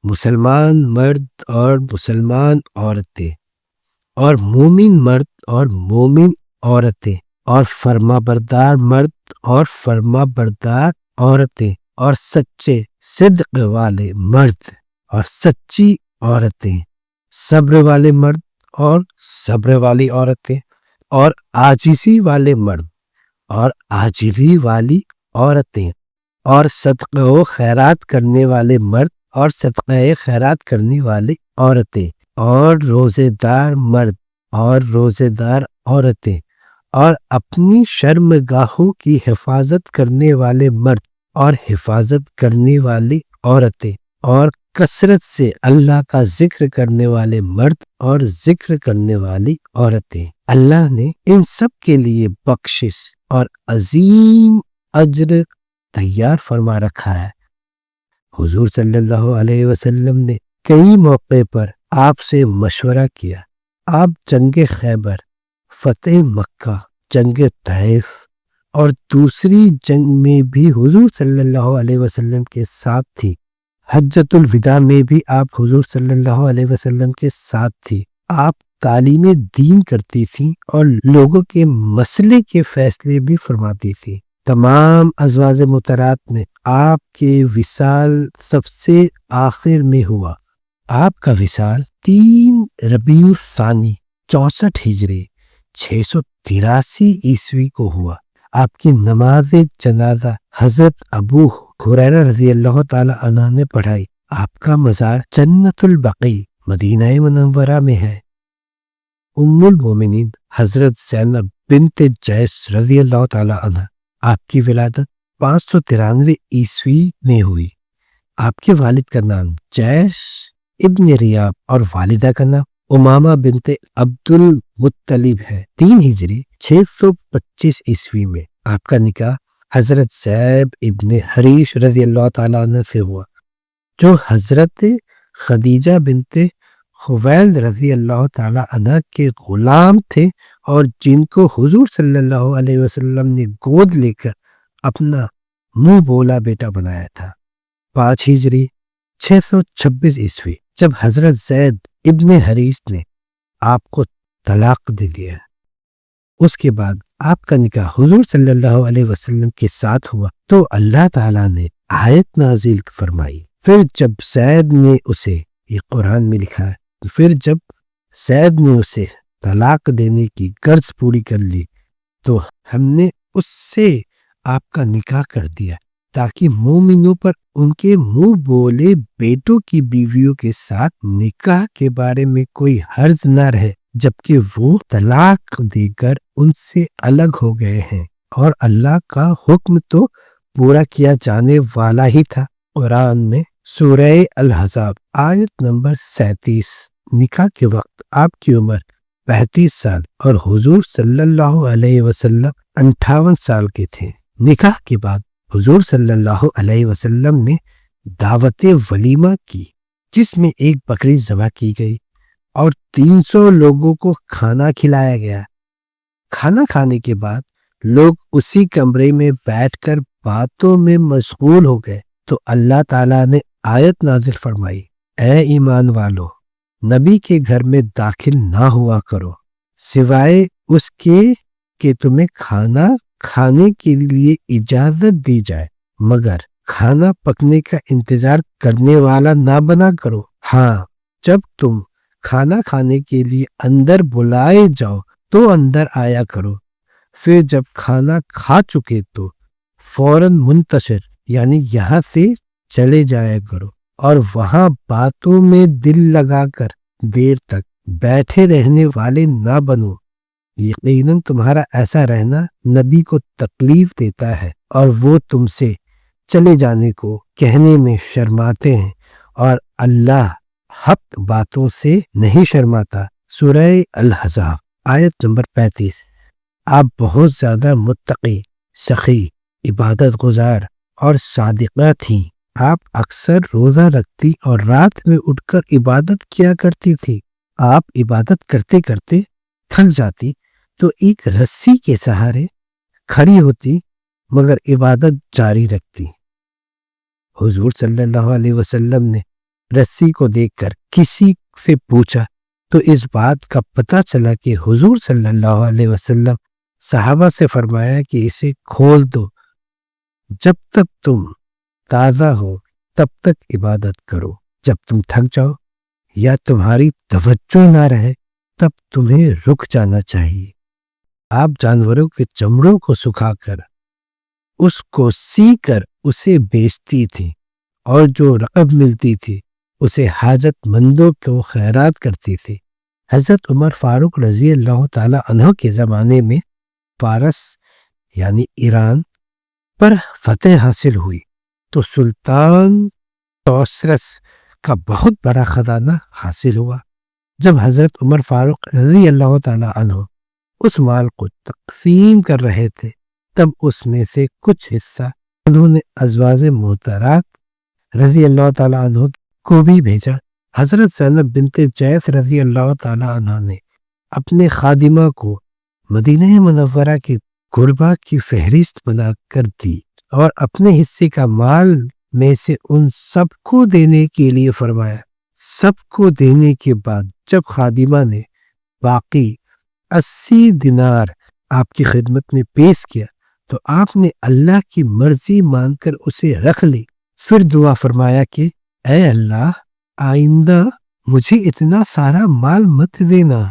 مسلمان مرد اور مسلمان عورتیں اور مومن مرد اور مومن عورتیں اور فرما بردار مرد اور فرما بردار عورتیں اور سچے صدق والے مرد اور سچی عورتیں، صبر والے مرد اور صبر والی عورتیں اور عاجزی والے مرد اور عاجزی والی عورتیں اور صدقہ و خیرات کرنے والے مرد اور صدقہ خیرات کرنے والی عورتیں اور روزے دار مرد اور روزے دار عورتیں اور اپنی شرمگاہوں کی حفاظت کرنے والے مرد اور حفاظت کرنے والی عورتیں اور کثرت سے اللہ کا ذکر کرنے والے مرد اور ذکر کرنے والی عورتیں۔ اللہ نے ان سب کے لیے بخشش اور عظیم اجر تیار فرما رکھا ہے۔ حضور صلی اللہ علیہ وسلم نے کئی موقع پر آپ سے مشورہ کیا۔ آپ جنگ خیبر، فتح مکہ، جنگ طائف اور دوسری جنگ میں بھی حضور صلی اللہ علیہ وسلم کے ساتھ تھی۔ حجۃ الوداع میں بھی آپ حضور صلی اللہ علیہ وسلم کے ساتھ تھی۔ آپ تعلیم دین کرتی تھیں اور لوگوں کے مسئلے کے فیصلے بھی فرماتی تھی۔ تمام ازواج مطہرات میں آپ کے وصال سب سے آخر میں ہوا۔ آپ کا وصال 3 ربیع الثانی 64 ہجری 683 عیسوی کو ہوا۔ آپ کی نماز جنازہ حضرت ابو ہریرہ رضی اللہ تعالی عنہ نے پڑھائی۔ آپ کا مزار جنت البقیع مدینہ منورہ میں ہے۔ ام المومنین حضرت زینب بنت جیش رضی اللہ تعالی عنہ، آپ کی ولادت 593 عیسوی میں ہوئی۔ آپ کے والد کا نام جیش ابن ریاب اور والدہ کا نام امامہ بنت عبد المطلب ہے۔ 3 ہجری 625 عیسوی میں آپ کا نکاح حضرت زیب ابن حریش رضی اللہ تعالیٰ عنہ سے ہوا۔ جو حضرت خدیجہ بنت خویلد رضی اللہ تعالی عنہ کے غلام تھے اور جن کو حضور صلی اللہ علیہ وسلم نے گود لے کر اپنا منہ بولا بیٹا بنایا تھا۔ 5 ہجری 626 عیسوی جب حضرت زید ابن حریث نے آپ کو طلاق دے دیا، اس کے بعد آپ کا نکاح حضور صلی اللہ علیہ وسلم کے ساتھ ہوا تو اللہ تعالیٰ نے آیت نازل فرمائی۔ پھر جب زید نے اسے، یہ قرآن میں لکھا ہے، پھر جب زید نے اسے طلاق دینے کی غرض پوری کر لی تو ہم نے اس سے آپ کا نکاح کر دیا تاکہ مومنوں پر ان کے منہ بولے بیٹوں کی بیویوں کے ساتھ نکاح کے بارے میں کوئی حرج نہ رہے، جبکہ وہ طلاق دے کر ان سے الگ ہو گئے ہیں، اور اللہ کا حکم تو پورا کیا جانے والا ہی تھا۔ قرآن میں سورہ الاحزاب آیت نمبر 37۔ نکاح کے وقت آپ کی عمر 35 سال اور حضور صلی اللہ علیہ وسلم 58 سال کے تھے۔ نکاح کے بعد حضور صلی اللہ علیہ وسلم نے دعوت ولیمہ کی، جس میں ایک بکری ذبح کی گئی اور 300 لوگوں کو کھانا کھلایا گیا۔ کھانا کھانے کے بعد لوگ اسی کمرے میں بیٹھ کر باتوں میں مشغول ہو گئے تو اللہ تعالیٰ نے آیت نازل فرمائی، اے ایمان والو، نبی کے گھر میں داخل نہ ہوا کرو سوائے اس کے کہ تمہیں کھانا کھانے کے لیے اجازت دی جائے، مگر کھانا پکنے کا انتظار کرنے والا نہ بنا کرو۔ ہاں، جب تم کھانا کھانے کے لیے اندر بلائے جاؤ تو اندر آیا کرو، پھر جب کھانا کھا چکے تو فوراً منتشر یعنی یہاں سے چلے جایا کرو، اور وہاں باتوں میں دل لگا کر دیر تک بیٹھے رہنے والے نہ بنو، یقیناً تمہارا ایسا رہنا نبی کو تکلیف دیتا ہے اور وہ تم سے چلے جانے کو کہنے میں شرماتے ہیں، اور اللہ حق باتوں سے نہیں شرماتا۔ سورہ الاحزاب آیت نمبر 35۔ آپ بہت زیادہ متقی، سخی، عبادت گزار اور صادقہ تھیں۔ آپ اکثر روزہ رکھتی اور رات میں اٹھ کر عبادت کیا کرتی تھی۔ آپ عبادت کرتے کرتے تھک جاتی تو ایک رسی کے سہارے کھڑی ہوتی مگر عبادت جاری رکھتی۔ حضور صلی اللہ علیہ وسلم نے رسی کو دیکھ کر کسی سے پوچھا تو اس بات کا پتہ چلا کہ حضور صلی اللہ علیہ وسلم صحابہ سے فرمایا کہ اسے کھول دو، جب تک تم تازہ ہو تب تک عبادت کرو، جب تم تھک جاؤ یا تمہاری توجہ نہ رہے تب تمہیں رک جانا چاہیے۔ آپ جانوروں کے چمڑوں کو سکھا کر اس کو سی کر اسے بیچتی تھی، اور جو رقم ملتی تھی اسے حاجت مندوں کو خیرات کرتی تھی۔ حضرت عمر فاروق رضی اللہ تعالی عنہ کے زمانے میں پارس یعنی ایران پر فتح حاصل ہوئی تو سلطان توسرس کا بہت بڑا خزانہ حاصل ہوا۔ جب حضرت عمر فاروق رضی اللہ تعالی عنہ اس مال کو تقسیم کر رہے تھے تب اس میں سے کچھ حصہ انہوں نے ازواج محترمات رضی اللہ تعالی عنہ کو بھی بھیجا۔ حضرت زینب بنت جیش رضی اللہ تعالی عنہ نے اپنے خادمہ کو مدینہ منورہ کے غربا کی فہرست بنا کر دی اور اپنے حصے کا مال میں سے ان سب کو دینے کے لیے فرمایا۔ سب کو دینے کے بعد جب خادمہ نے باقی 80 دینار آپ کی خدمت میں پیش کیا تو آپ نے اللہ کی مرضی مان کر اسے رکھ لی، پھر دعا فرمایا کہ اے اللہ، آئندہ مجھے اتنا سارا مال مت دینا۔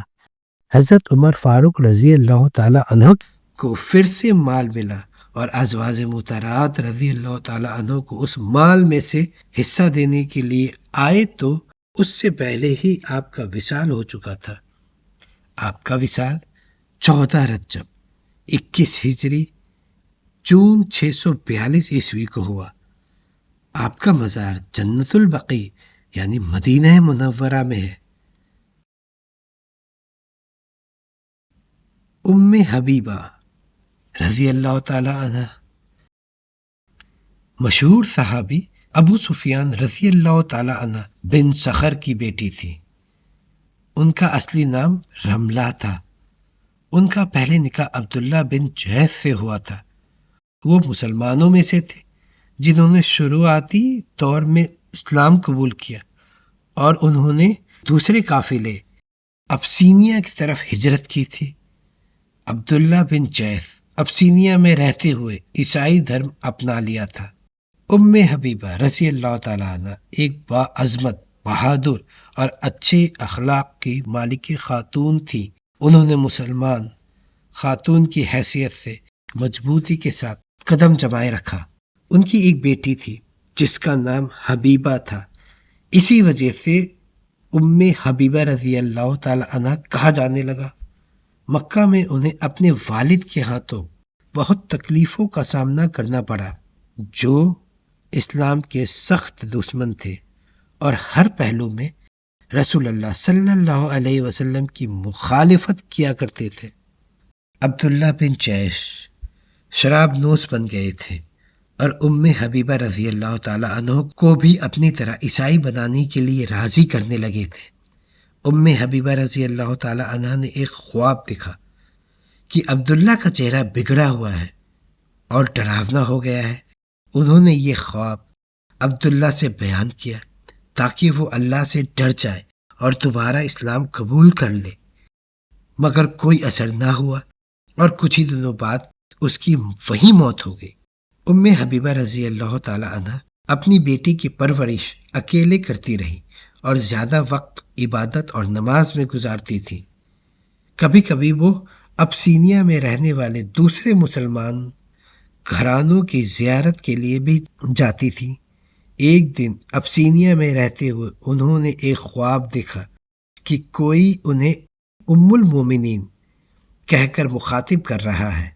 حضرت عمر فاروق رضی اللہ تعالی عنہ کو پھر سے مال ملا اور ازواج محترمات رضی اللہ تعالی عنہ کو اس مال میں سے حصہ دینے کے لیے آئے تو اس سے پہلے ہی آپ کا وصال ہو چکا تھا۔ آپ کا وصال 14 رجب 21 ہجری جون 642 عیسوی کو ہوا۔ آپ کا مزار جنت البقیع یعنی مدینہ منورہ میں ہے۔ ام حبیبہ رضی اللہ تعالی عنہ مشہور صحابی ابو سفیان رضی اللہ تعالی عنہ بن سخر کی بیٹی تھی. ان کا اصلی نام رملہ تھا. ان کا پہلے نکاح عبداللہ بن جہیز سے ہوا تھا. وہ مسلمانوں میں سے تھے جنہوں نے شروعاتی دور میں اسلام قبول کیا اور انہوں نے دوسرے قافلے ابسینیا کی طرف ہجرت کی تھی. عبداللہ بن جہیز ابسینیا میں رہتے ہوئے عیسائی دھرم اپنا لیا تھا. ام حبیبہ رضی اللہ تعالیٰ عنہ ایک باعظمت، بہادر اور اچھے اخلاق کی مالک خاتون تھی. انہوں نے مسلمان خاتون کی حیثیت سے مضبوطی کے ساتھ قدم جمائے رکھا. ان کی ایک بیٹی تھی جس کا نام حبیبہ تھا. اسی وجہ سے ام حبیبہ رضی اللہ تعالیٰ عنہ کہا جانے لگا. مکہ میں انہیں اپنے والد کے ہاتھوں بہت تکلیفوں کا سامنا کرنا پڑا، جو اسلام کے سخت دشمن تھے اور ہر پہلو میں رسول اللہ صلی اللہ علیہ وسلم کی مخالفت کیا کرتے تھے. عبداللہ بن جہیز شراب نوش بن گئے تھے اور ام حبیبہ رضی اللہ تعالیٰ عنہ کو بھی اپنی طرح عیسائی بنانے کے لیے راضی کرنے لگے تھے. ام حبیبہ رضی اللہ تعالیٰ عنہ نے ایک خواب دیکھا کہ عبداللہ کا چہرہ بگڑا ہوا ہے اور ڈراونا ہو گیا ہے. انہوں نے یہ خواب عبداللہ سے بیان کیا تاکہ وہ اللہ سے ڈر جائے اور دوبارہ اسلام قبول کر لے، مگر کوئی اثر نہ ہوا اور کچھ ہی دنوں بعد اس کی وہی موت ہو گئی. ام حبیبہ رضی اللہ تعالی عنہ اپنی بیٹی کی پرورش اکیلے کرتی رہی اور زیادہ وقت عبادت اور نماز میں گزارتی تھی. کبھی کبھی وہ ابسینیا میں رہنے والے دوسرے مسلمان گھرانوں کی زیارت کے لیے بھی جاتی تھی. ایک دن ابسینیا میں رہتے ہوئے انہوں نے ایک خواب دیکھا کہ کوئی انہیں ام المومنین کہہ کر مخاطب کر رہا ہے.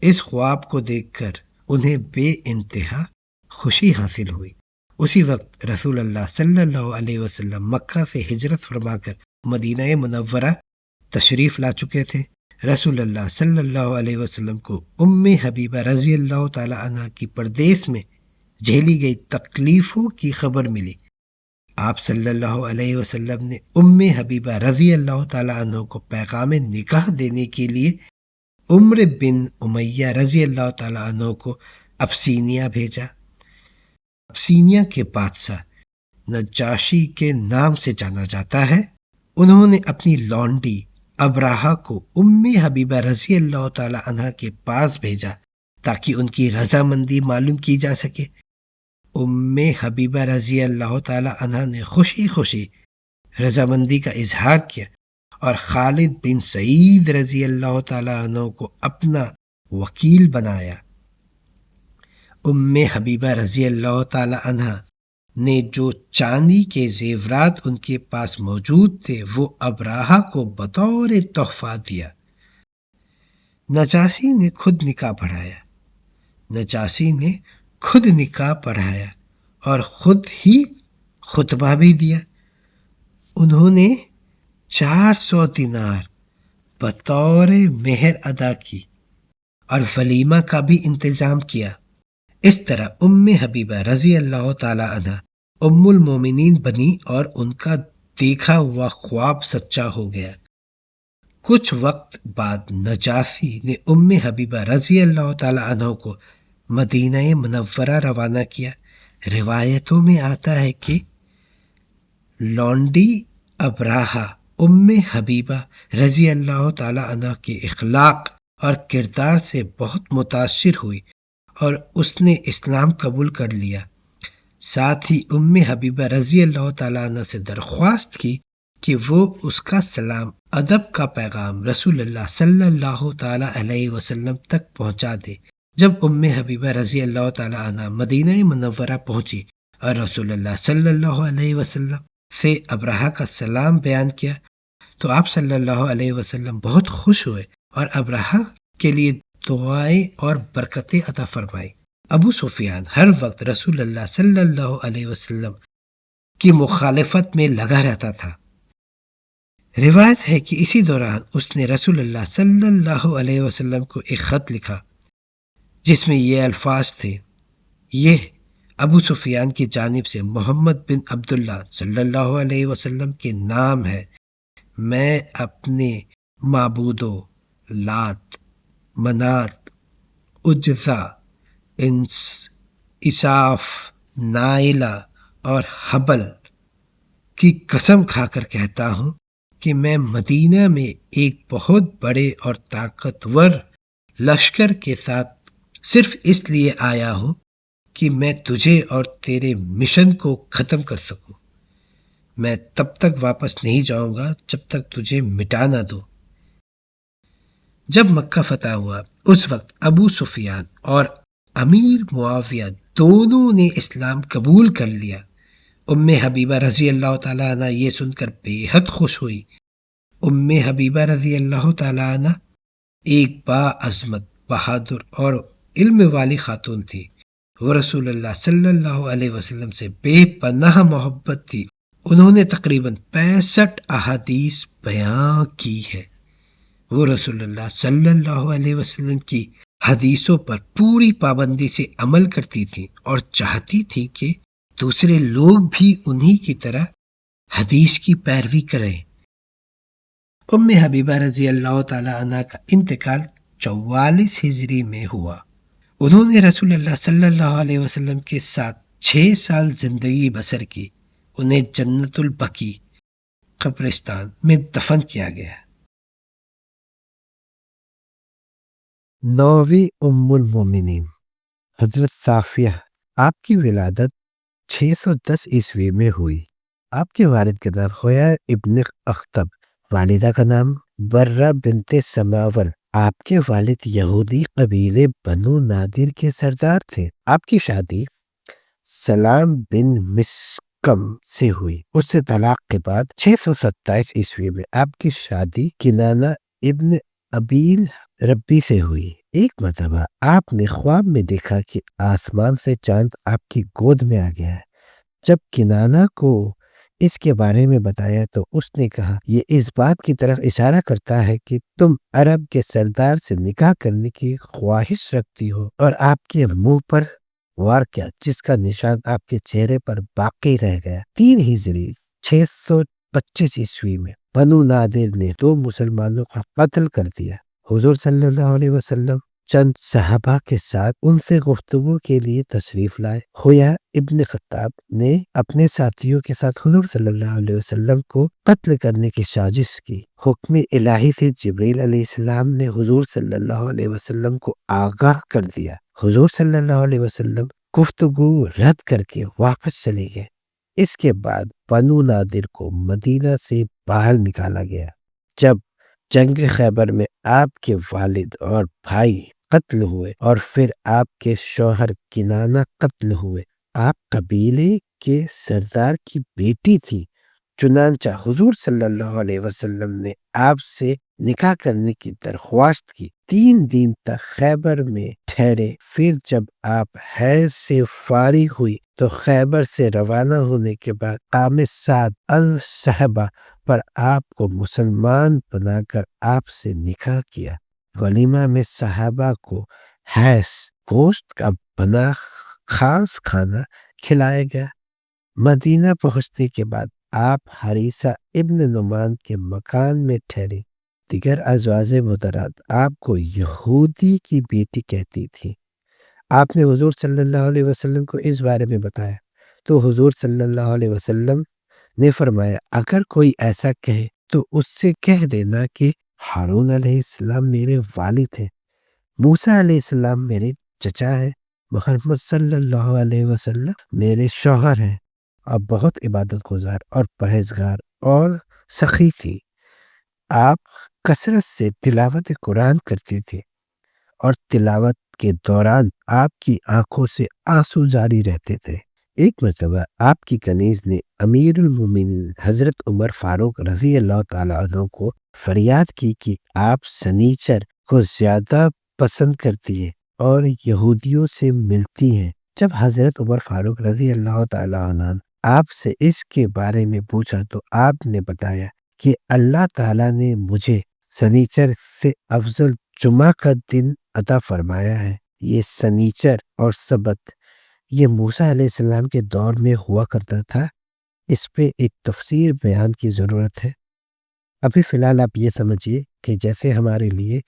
اس خواب کو دیکھ کر انہیں بے انتہا خوشی حاصل ہوئی. اسی وقت رسول اللہ صلی اللہ علیہ وسلم مکہ سے ہجرت فرما کر مدینہ منورہ تشریف لا چکے تھے. رسول اللہ صلی اللہ علیہ وسلم کو ام حبیبہ رضی اللہ تعالی عنہ کی پردیس میں جھیلی گئی تکلیفوں کی خبر ملی. آپ صلی اللہ علیہ وسلم نے ام حبیبہ رضی اللہ تعالی عنہ کو پیغام نکاح دینے کے لیے عمر بن امیہ رضی اللہ تعالی عنہ کو ابسینیا بھیجا. ابسینیا کے بادشاہ نجاشی کے نام سے جانا جاتا ہے. انہوں نے اپنی لونڈی ابراہا کو ام حبیبہ رضی اللہ تعالی عنہ کے پاس بھیجا تاکہ ان کی رضامندی معلوم کی جا سکے. ام حبیبہ رضی اللہ تعالی عنہ نے خوشی خوشی رضامندی کا اظہار کیا اور خالد بن سعید رضی اللہ تعالی عنہ کو اپنا وکیل بنایا. ام حبیبہ رضی اللہ تعالی عنہ نے جو چاندی کے زیورات ان کے پاس موجود تھے وہ ابراہا کو بطور تحفہ دیا. نجاشی نے خود نکاح پڑھایا اور خود ہی خطبہ بھی دیا. انہوں نے 400 دینار بطور مہر ادا کی اور ولیمہ کا بھی انتظام کیا. اس طرح ام حبیبہ رضی اللہ تعالی عنہ ام المومنین بنی اور ان کا دیکھا ہوا خواب سچا ہو گیا. کچھ وقت بعد نجاشی نے ام حبیبہ رضی اللہ تعالی عنہ کو مدینہ منورہ روانہ کیا. روایتوں میں آتا ہے کہ لونڈی ابراہا ام حبیبہ رضی اللہ تعالی عنہ کے اخلاق اور کردار سے بہت متاثر ہوئی اور اس نے اسلام قبول کر لیا. ساتھ ہی ام حبیبہ رضی اللہ تعالیٰ عنہ سے درخواست کی کہ وہ اس کا سلام ادب کا پیغام رسول اللہ صلی اللہ تعالیٰ علیہ وسلم تک پہنچا دے. جب ام حبیبہ رضی اللہ تعالیٰ عنہ مدینہ منورہ پہنچی اور رسول اللہ صلی اللہ علیہ وسلم سے ابراہا کا سلام بیان کیا تو آپ صلی اللہ علیہ وسلم بہت خوش ہوئے اور ابراہا کے لیے دعائیں اور برکتیں عطا فرمائی. ابو سفیان ہر وقت رسول اللہ صلی اللہ علیہ وسلم کی مخالفت میں لگا رہتا تھا. روایت ہے کہ اسی دوران اس نے رسول اللہ صلی اللہ علیہ وسلم کو ایک خط لکھا جس میں یہ الفاظ تھے: یہ ابو سفیان کی جانب سے محمد بن عبداللہ صلی اللہ علیہ وسلم کے نام ہے، میں اپنے معبودوں لات، منات، عجزا، اساف، نائلہ اور حبل کی قسم کھا کر کہتا ہوں کہ میں مدینہ میں ایک بہت بڑے اور طاقتور لشکر کے ساتھ صرف اس لیے آیا ہوں کہ میں تجھے اور تیرے مشن کو ختم کر سکوں۔ میں تب تک واپس نہیں جاؤں گا جب تک تجھے مٹا نہ دوں۔ جب مکہ فتح ہوا اس وقت ابو سفیان اور امیر معاویہ دونوں نے اسلام قبول کر لیا۔ ام حبیبہ رضی اللہ تعالیٰ عنہ یہ سن کر بے حد خوش ہوئی۔ ام حبیبہ رضی اللہ تعالیٰ عنہ ایک باعظمت، بہادر اور علم والی خاتون تھی۔ وہ رسول اللہ صلی اللہ علیہ وسلم سے بے پناہ محبت تھی۔ انہوں نے تقریباً 65 احادیث بیان کی ہے۔ وہ رسول اللہ صلی اللہ علیہ وسلم کی حدیثوں پر پوری پابندی سے عمل کرتی تھی اور چاہتی تھی کہ دوسرے لوگ بھی انہی کی طرح حدیث کی پیروی کریں۔ ام حبیبہ رضی اللہ تعالی عنہ کا انتقال 44 ہجری میں ہوا۔ انہوں نے رسول اللہ صلی اللہ علیہ وسلم کے ساتھ 6 سال زندگی بسر کی۔ انہیں جنت البقیع قبرستان میں دفن کیا گیا۔ 9ویں ام المومنین حضرت صافیہ، آپ کی ولادت 610 عیسوی میں ہوئی۔ آپ کے والد کا نام خویا ابن اخطب، والدہ کا نام برہ بنت سماول۔ آپ کے والد یہودی قبیلے بنو نادر کے سردار تھے۔ آپ کی شادی سلام بن مسکم سے ہوئی۔ اس سے طلاق کے بعد 627 عیسوی میں آپ کی شادی کنانہ ابن ابیل ربی سے ہوئی۔ ایک مرتبہ آپ نے خواب میں دیکھا کہ آسمان سے چاند آپ کی گود میں آ گیا ہے۔ جب کنانہ کو اس کے بارے میں بتایا تو اس نے کہا، یہ اس بات کی طرف اشارہ کرتا ہے کہ تم عرب کے سردار سے نکاح کرنے کی خواہش رکھتی ہو، اور آپ کے منہ پر وار کیا جس کا نشان آپ کے چہرے پر باقی رہ گیا۔ 3 ہجری 625 عیسوی میں بنو نادر نے 2 مسلمانوں کا قتل کر دیا۔ حضور صلی اللہ علیہ وسلم چند صحابہ کے ساتھ ان سے گفتگو کے لیے تشریف لائے۔ خویا ابن خطاب نے اپنے ساتھیوں کے ساتھ حضور صلی اللہ علیہ وسلم کو قتل کرنے کی سازش کی۔ حکم الہی سے جبریل علیہ السلام نے حضور صلی اللہ علیہ وسلم کو آگاہ کر دیا۔ حضور صلی اللہ علیہ وسلم گفتگو رد کر کے واپس چلے گئے۔ اس کے بعد بنو نادر کو مدینہ سے باہر نکالا گیا۔ جب جنگ خیبر میں آپ کے والد اور بھائی قتل ہوئے اور پھر آپ کے شوہر کنانہ قتل ہوئے، آپ قبیلے کے سردار کی بیٹی تھی، چنانچہ حضور صلی اللہ علیہ وسلم نے آپ سے نکاح کرنے کی درخواست کی۔ 3 دن تک خیبر میں ٹھہرے۔ پھر جب آپ حیض سے فارغ ہوئی تو خیبر سے روانہ ہونے کے بعد قام سعد الصحبہ پر آپ کو مسلمان بنا کر آپ سے نکاح کیا۔ ولیمہ میں صحابہ کو حیث گوشت کا بنا خاص کھانا کھلایا گیا۔ مدینہ پہنچنے کے بعد آپ حریثہ ابن نعمان کے مکان میں ٹھہرے۔ دیگر ازواج مطہرات آپ کو یہودی کی بیٹی کہتی تھی۔ آپ نے حضور صلی اللہ علیہ وسلم کو اس بارے میں بتایا تو حضور صلی اللہ علیہ وسلم نے فرمایا، اگر کوئی ایسا کہے تو اس سے کہہ دینا کہ ہارون علیہ السلام میرے والد ہیں، موسیٰ علیہ السلام میرے چچا ہے، محمد صلی اللہ علیہ وسلم میرے شوہر ہیں، اور بہت عبادت گزار اور پرہیزگار اور سخی تھی۔ آپ کثرت سے تلاوت قرآن کرتے تھے اور تلاوت کے دوران آپ کی آنکھوں سے آنسو جاری رہتے تھے۔ ایک مرتبہ آپ کی کنیز نے امیر المومنین حضرت عمر فاروق رضی اللہ تعالیٰ عنہ کو فریاد کی کہ آپ سنیچر کو زیادہ پسند کرتی ہیں اور یہودیوں سے ملتی ہیں۔ جب حضرت عمر فاروق رضی اللہ تعالیٰ عنہ آپ سے اس کے بارے میں پوچھا تو آپ نے بتایا کہ اللہ تعالیٰ نے مجھے سنیچر سے افضل جمعہ کا دن عطا فرمایا ہے۔ یہ سنیچر اور سبت یہ موسیٰ علیہ السلام کے دور میں ہوا کرتا تھا، اس پہ ایک تفسیر بیان کی ضرورت ہے۔ ابھی فی الحال آپ یہ سمجھیے کہ جیسے ہمارے لیے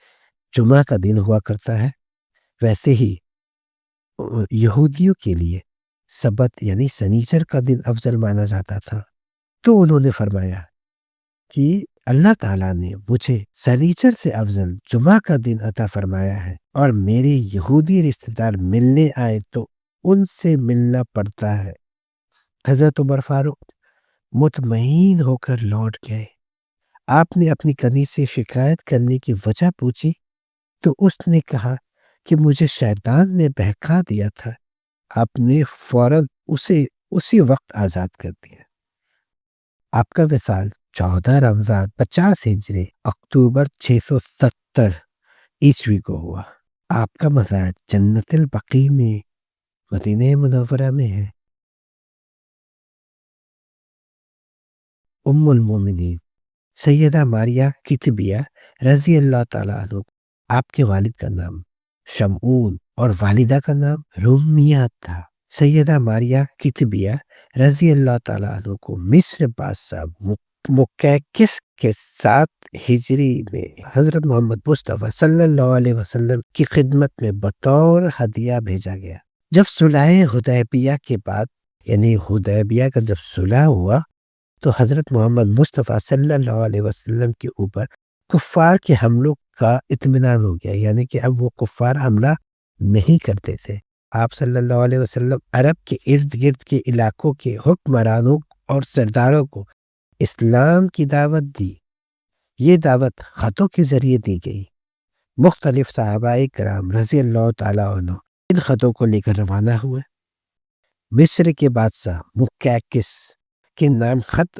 جمعہ کا دن ہوا کرتا ہے، ویسے ہی یہودیوں کے لیے سبت یعنی سنیچر کا دن افضل مانا جاتا تھا۔ تو انہوں نے فرمایا کہ اللہ تعالیٰ نے مجھے سنیچر سے افضل جمعہ کا دن عطا فرمایا ہے، اور میرے یہودی رشتہ دار ملنے آئے تو ان سے ملنا پڑتا ہے۔ حضرت عمر فاروق مطمئن ہو کر لوٹ گئے۔ آپ نے اپنی کنیز سے شکایت کرنے کی وجہ پوچھی تو اس نے کہا کہ مجھے شیطان نے بہکا دیا تھا۔ آپ نے فوراً اسے اسی وقت آزاد کر دیا۔ آپ کا وصال 14 رمضان 50 ہجری اکتوبر 670 عیسوی کو ہوا۔ آپ کا مزار جنت البقیع میں مدینہ منورہ میں ہے۔ ام المومنین سیدہ ماریہ کتبیہ رضی اللہ تعالیٰ عنہ، آپ کے والد کا نام شمعون اور والدہ کا نام رومیہ تھا۔ سیدہ ماریہ کتبیہ رضی اللہ تعالیٰ عنہ کو مصر بادشاہ مقیقس کے 7 ہجری میں حضرت محمد مصطفیٰ صلی اللہ علیہ وسلم کی خدمت میں بطور ہدیہ بھیجا گیا۔ جب صلح حدیبیہ کے بعد یعنی حدیبیہ کا جب صلح ہوا تو حضرت محمد مصطفیٰ صلی اللہ علیہ وسلم کے اوپر کفار کے حملوں کا اطمینان ہو گیا، یعنی کہ اب وہ کفار حملہ نہیں کرتے تھے۔ آپ صلی اللہ علیہ وسلم عرب کے ارد گرد کے علاقوں کے حکمرانوں اور سرداروں کو اسلام کی دعوت دی۔ یہ دعوت خطوں کے ذریعے دی گئی۔ مختلف صحابہ کرام رضی اللہ تعالیٰ عنہ ان خطوں کو لے کر روانہ ہوئے۔ مصر کے بادشاہ مقیقس کے نام خط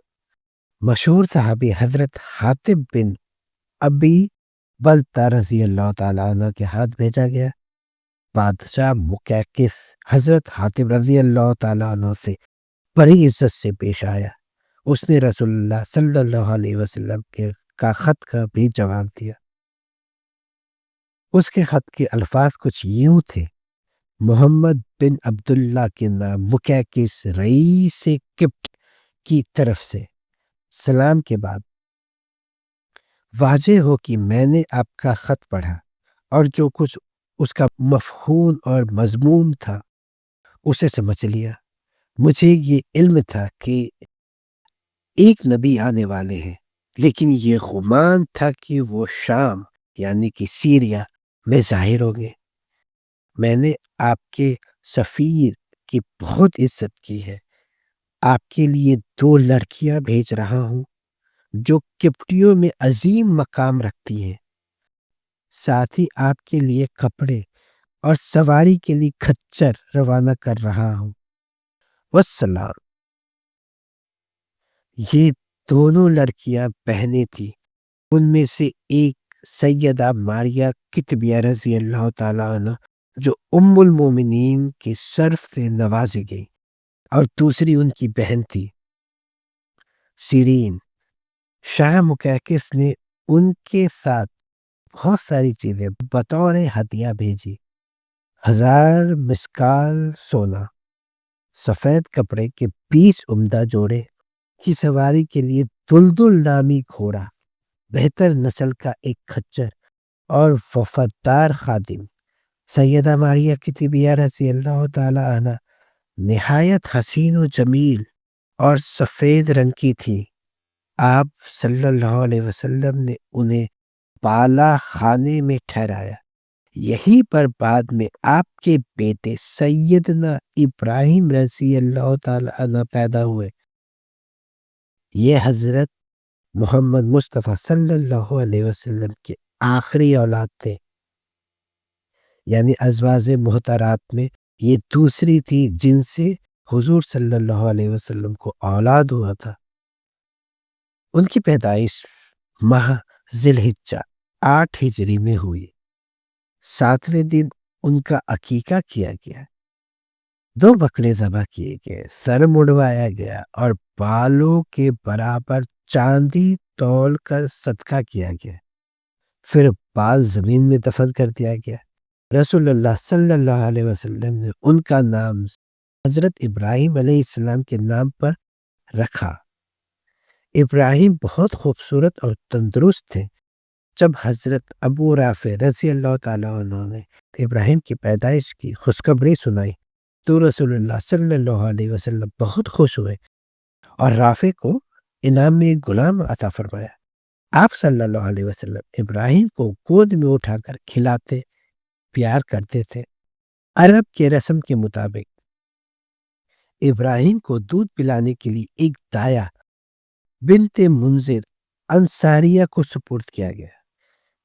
مشہور صحابی حضرت حاتب بن ابی بلتہ رضی اللہ تعالیٰ عنہ کے ہاتھ بھیجا گیا۔ بادشاہ مقیقس حضرت حاتب رضی اللہ تعالیٰ عنہ سے بڑی عزت سے پیش آیا۔ اس نے رسول اللہ صلی اللہ علیہ وسلم کا خط کا بھی جواب دیا۔ اس کے خط کے الفاظ کچھ یوں تھے: محمد بن عبداللہ کے نام مقیقس رئیس قبط کی طرف سے سلام کے بعد واضح ہو کہ میں نے آپ کا خط پڑھا اور جو کچھ اس کا مفہوم اور مضمون تھا اسے سمجھ لیا۔ مجھے یہ علم تھا کہ ایک نبی آنے والے ہیں، لیکن یہ گمان تھا کہ وہ شام یعنی کہ سیریا میں ظاہر ہوں گے۔ میں نے آپ کے سفیر کی بہت عزت کی ہے۔ آپ کے لیے 2 لڑکیاں بھیج رہا ہوں جو قبطیوں میں عظیم مقام رکھتی ہیں۔ ساتھ ہی آپ کے لیے کپڑے اور سواری کے لیے کھچر روانہ کر رہا ہوں۔ والسلام۔ یہ دونوں لڑکیاں بہنیں تھیں۔ ان میں سے ایک سیدہ ماریہ کتبیہ رضی اللہ تعالیٰ عنہ جو ام المومنین کے شرف سے نوازی گئی، اور دوسری ان کی بہن تھی سیرین۔ شاہ مقیقس نے ان کے ساتھ بہت ساری چیزیں بطور ہدیہ بھیجی: 1000 مسکال سونا، سفید کپڑے کے 20 عمدہ جوڑے کی سواری کے لیے دلدل نامی گھوڑا، بہتر نسل کا ایک کھچر اور وفادار خادم۔ سیدہ ماریہ کتبیہ رضی اللہ تعالی عنہ نہایت حسین و جمیل اور سفید رنگ کی تھی۔ آپ صلی اللہ علیہ وسلم نے انہیں بالا خانے میں ٹھہرایا۔ یہیں پر بعد میں آپ کے بیٹے سیدنا ابراہیم رضی اللہ تعالی عنہ پیدا ہوئے۔ یہ حضرت محمد مصطفیٰ صلی اللہ علیہ وسلم کے آخری اولاد تھے، یعنی ازواج محترات میں یہ دوسری تھی جن سے حضور صلی اللہ علیہ وسلم کو اولاد ہوا تھا۔ ان کی پیدائش ماہ ذی الحجہ 8 ہجری میں ہوئی۔ 7ویں دن ان کا عقیقہ کیا گیا، 2 بکرے ذبح کیے گئے، سر مڑوایا گیا اور بالوں کے برابر چاندی تول کر صدقہ کیا گیا، پھر بال زمین میں دفن کر دیا گیا۔ رسول اللہ صلی اللہ علیہ وسلم نے ان کا نام حضرت ابراہیم علیہ السلام کے نام پر رکھا۔ ابراہیم بہت خوبصورت اور تندرست تھے۔ جب حضرت ابو رافع رضی اللہ تعالیٰ عنہ نے ابراہیم کی پیدائش کی خوشخبری سنائی تو رسول اللہ صلی اللہ علیہ وسلم بہت خوش ہوئے اور رافع کو انعام میں ایک غلام عطا فرمایا۔ آپ صلی اللہ علیہ وسلم ابراہیم کو گود میں اٹھا کر کھلاتے پیار کرتے تھے۔ عرب کے رسم کے مطابق ابراہیم کو دودھ پلانے کے لیے ایک دایا بنت منذر انصاریہ کو سپرد کیا گیا،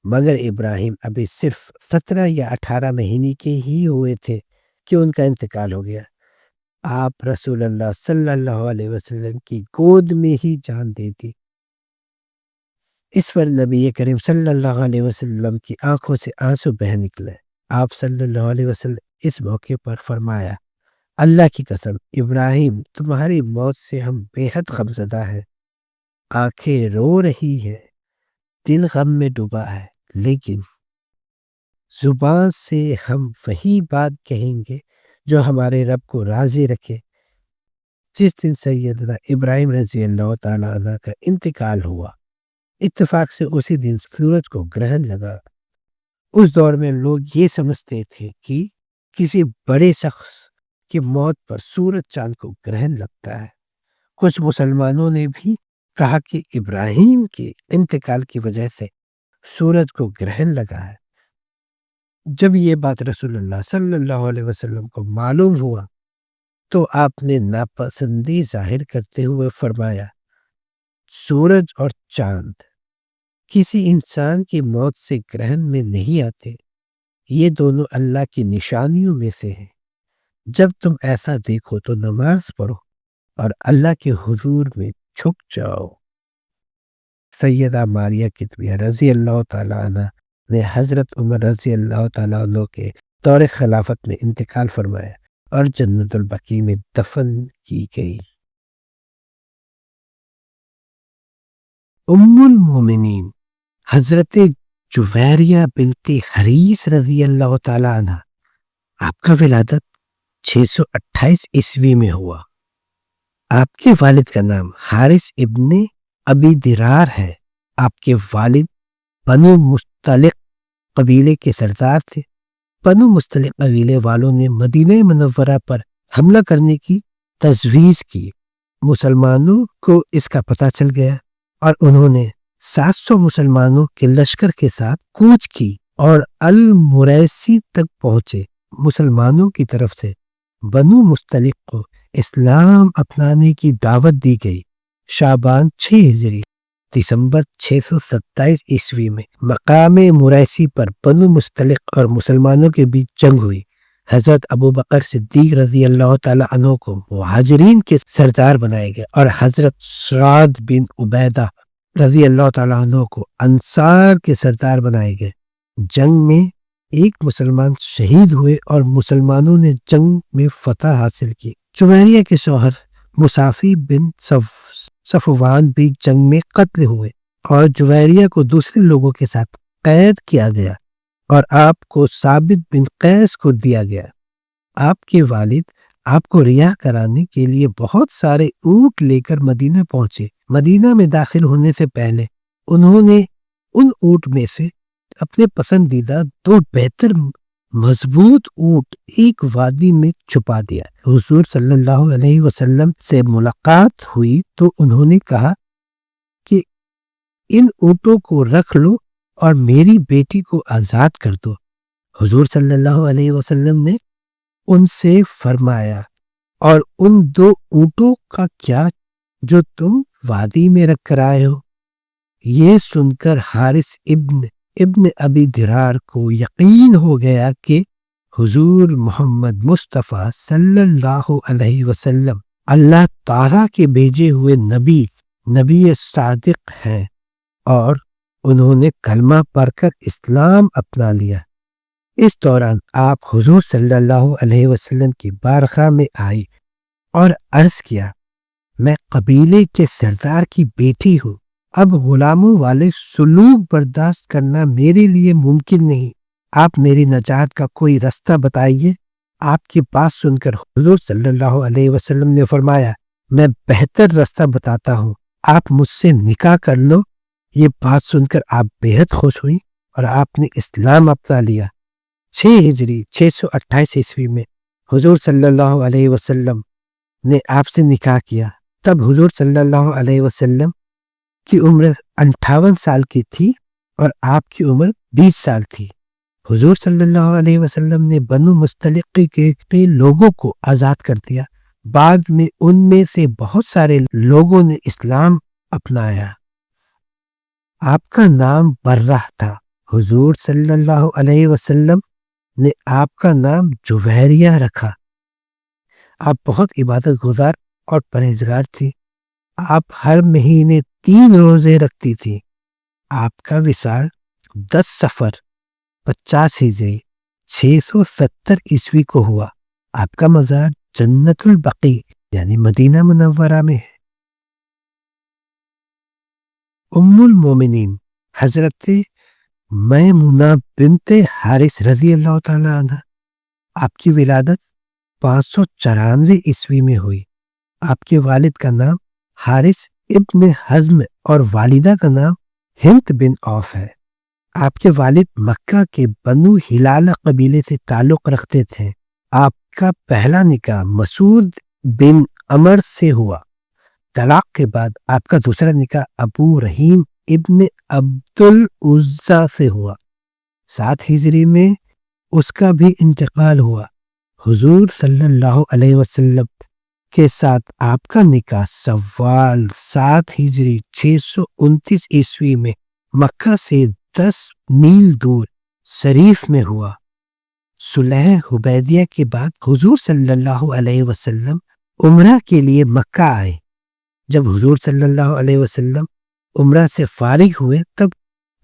مگر ابراہیم ابھی صرف 17 یا 18 مہینے کے ہی ہوئے تھے کہ ان کا انتقال ہو گیا۔ آپ رسول اللہ صلی اللہ علیہ وسلم کی گود میں ہی جان دے دی۔ اس پر نبی کریم صلی اللہ علیہ وسلم کی آنکھوں سے آنسو بہہ نکلے۔ آپ صلی اللہ علیہ وسلم اس موقع پر فرمایا، اللہ کی قسم ابراہیم تمہاری موت سے ہم بے حد غمزدہ ہیں۔ آنکھیں رو رہی ہے، دل غم میں ڈوبا ہے، لیکن زبان سے ہم وہی بات کہیں گے جو ہمارے رب کو راضی رکھے۔ جس دن سیدنا ابراہیم رضی اللہ تعالیٰ عنہ کا انتقال ہوا، اتفاق سے اسی دن سورج کو گرہن لگا۔ اس دور میں لوگ یہ سمجھتے تھے کہ کسی بڑے شخص کی موت پر سورج چاند کو گرہن لگتا ہے۔ کچھ مسلمانوں نے بھی کہا کہ ابراہیم کے انتقال کی وجہ سے سورج کو گرہن لگا ہے۔ جب یہ بات رسول اللہ صلی اللہ علیہ وسلم کو معلوم ہوا تو آپ نے ناپسندی ظاہر کرتے ہوئے فرمایا، سورج اور چاند کسی انسان کی موت سے گرہن میں نہیں آتے، یہ دونوں اللہ کی نشانیوں میں سے ہیں۔ جب تم ایسا دیکھو تو نماز پڑھو اور اللہ کے حضور میں جھک جاؤ۔ سیدہ ماریہ قطبیہ رضی اللہ تعالیٰ عنہ نے حضرت عمر رضی اللہ تعالیٰ عنہ کے دور خلافت میں انتقال فرمایا اور جنت البقیع میں دفن کی گئی۔ ام المومنین حضرت جویریہ بنت حریث رضی اللہ تعالیٰ عنہ، آپ کا ولادت 628 عیسوی میں ہوا۔ آپ کے والد کا نام حارث ابن ابی درار ہے۔ آپ کے والد بنو مستلق قبیلے کے سردار تھے۔ بنو مستلق قبیلے والوں نے مدینہ منورہ پر حملہ کرنے کی تجویز کی۔ مسلمانوں کو اس کا پتہ چل گیا اور انہوں نے 700 مسلمانوں کے لشکر کے ساتھ کوچ کی اور المریسی تک پہنچے۔ مسلمانوں کی طرف سے بنو مستلق کو اسلام اپنانے کی دعوت دی گئی۔ شعبان 6 ہجری دسمبر 627 عیسوی میں مقام مریسی پر بنو مستلق اور مسلمانوں کے بیچ جنگ ہوئی۔ حضرت ابو بکر صدیق رضی اللہ تعالیٰ عنہ کو مہاجرین کے سردار بنائے گئے اور حضرت سعد بن عبیدہ رضی اللہ تعالیٰ عنہ کو انصار کے سردار بنائے گئے۔ جنگ میں ایک مسلمان شہید ہوئے اور مسلمانوں نے جنگ میں فتح حاصل کی۔ جویریہ کے شوہر مصافی بن صفوان بھی جنگ میں قتل ہوئے اور جویریہ کو دوسرے لوگوں کے ساتھ قید کیا گیا اور آپ کو ثابت بن قیس کو دیا گیا۔ آپ کے والد آپ کو رہا کرانے کے لیے بہت سارے اونٹ لے کر مدینہ پہنچے۔ مدینہ میں داخل ہونے سے پہلے انہوں نے ان اونٹ میں سے اپنے پسندیدہ 2 بہتر مضبوط اونٹ ایک وادی میں چھپا دیا۔ حضور صلی اللہ علیہ وسلم سے ملاقات ہوئی تو انہوں نے کہا کہ ان اونٹوں کو رکھ لو اور میری بیٹی کو آزاد کر دو۔ حضور صلی اللہ علیہ وسلم نے ان سے فرمایا، اور ان 2 اونٹوں کا کیا جو تم وادی میں رکھ کر آئے ہو؟ یہ سن کر حارث ابن ابی درار کو یقین ہو گیا کہ حضور محمد مصطفیٰ صلی اللہ علیہ وسلم اللہ تعالیٰ کے بھیجے ہوئے نبی صادق ہیں، اور انہوں نے کلمہ پڑھ کر اسلام اپنا لیا۔ اس دوران آپ حضور صلی اللہ علیہ وسلم کی بارگاہ میں آئی اور عرض کیا، میں قبیلے کے سردار کی بیٹی ہوں، اب غلاموں والے سلوک برداشت کرنا میرے لیے ممکن نہیں، آپ میری نجات کا کوئی راستہ بتائیے۔ آپ کی بات سن کر حضور صلی اللہ علیہ وسلم نے فرمایا میں بہتر راستہ بتاتا ہوں، آپ مجھ سے نکاح کر لو۔ یہ بات سن کر آپ بےحد خوش ہوئی اور آپ نے اسلام اپنا لیا۔ 6 ہجری 628 عیسوی میں حضور صلی اللہ علیہ وسلم نے آپ سے نکاح کیا۔ تب حضور صلی اللہ علیہ وسلم کی عمر 58 سال کی تھی اور آپ کی عمر 20 سال تھی۔ حضور صلی اللہ علیہ وسلم نے بنو مستلق کے لوگوں کو آزاد کر دیا۔ بعد میں ان میں سے بہت سارے لوگوں نے اسلام اپنایا۔ آپ کا نام برہ تھا۔ حضور صلی اللہ علیہ وسلم نے آپ کا نام جویریہ رکھا۔ آپ بہت عبادت گزار اور پرہیزگار تھی۔ آپ ہر مہینے 3 روزے رکھتی تھی۔ آپ کا وصال 10 صفر 50 ہجری 670 عیسوی کو ہوا۔ آپ کا مزار جنت البقیع یعنی مدینہ منورہ میں ہے۔ ام المومنین حضرت میمونہ بنت حارث رضی اللہ تعالی عنہ، آپ کی ولادت 594 عیسوی میں ہوئی۔ آپ کے والد کا نام حارث ابن حزم اور والدہ کا نام ہند بن عوف ہے۔ آپ کے والد مکہ کے بنو ہلالہ قبیلے سے تعلق رکھتے تھے۔ آپ کا پہلا نکاح مسعود بن عمر سے ہوا۔ طلاق کے بعد آپ کا دوسرا نکاح ابو رحیم ابن عبد العزیٰ سے ہوا۔ 7 ہجری میں اس کا بھی انتقال ہوا۔ حضور صلی اللہ علیہ وسلم کے ساتھ آپ کا نکاح سوال 7 ہجری 629 عیسوی میں مکہ سے 10 میل دور شریف میں ہوا۔ صلح حدیبیہ کے بعد حضور صلی اللہ علیہ وسلم عمرہ کے لیے مکہ آئے۔ جب حضور صلی اللہ علیہ وسلم عمرہ سے فارغ ہوئے تب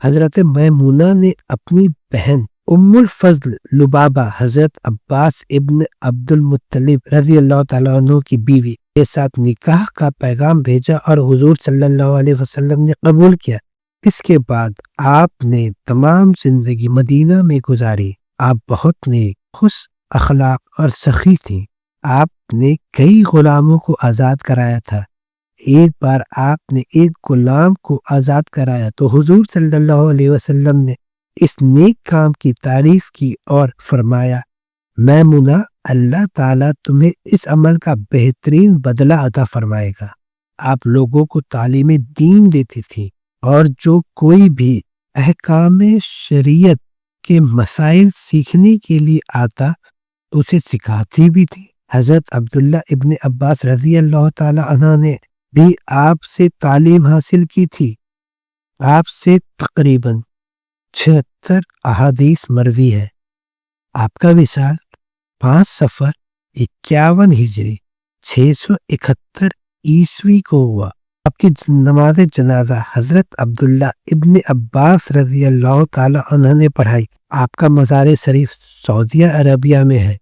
حضرت میمونہ نے اپنی بہن ام الفضل لبابہ حضرت عباس ابن عبد المطلب رضی اللہ تعالیٰ عنہ کی بیوی کے ساتھ نکاح کا پیغام بھیجا اور حضور صلی اللہ علیہ وسلم نے قبول کیا۔ اس کے بعد آپ نے تمام زندگی مدینہ میں گزاری۔ آپ بہت نیک، خوش اخلاق اور سخی تھیں۔ آپ نے کئی غلاموں کو آزاد کرایا تھا۔ ایک بار آپ نے ایک غلام کو آزاد کرایا تو حضور صلی اللہ علیہ وسلم نے اس نیک کام کی تعریف کی اور فرمایا میمونہ اللہ تعالیٰ تمہیں اس عمل کا بہترین بدلہ عطا فرمائے گا۔ آپ لوگوں کو تعلیم دین دیتی تھی اور جو کوئی بھی احکام شریعت کے مسائل سیکھنے کے لیے آتا اسے سکھاتی بھی تھی۔ حضرت عبداللہ ابن عباس رضی اللہ تعالی عنہ نے بھی آپ سے تعلیم حاصل کی تھی۔ آپ سے تقریباً 76 احادیث مروی ہے۔ آپ کا وصال 5 صفر 51 ہجری 671 عیسوی کو ہوا۔ آپ کی نماز جنازہ حضرت عبداللہ ابن عباس رضی اللہ تعالی عنہ نے پڑھائی۔ آپ کا مزار شریف سعودیہ عربیہ میں ہے۔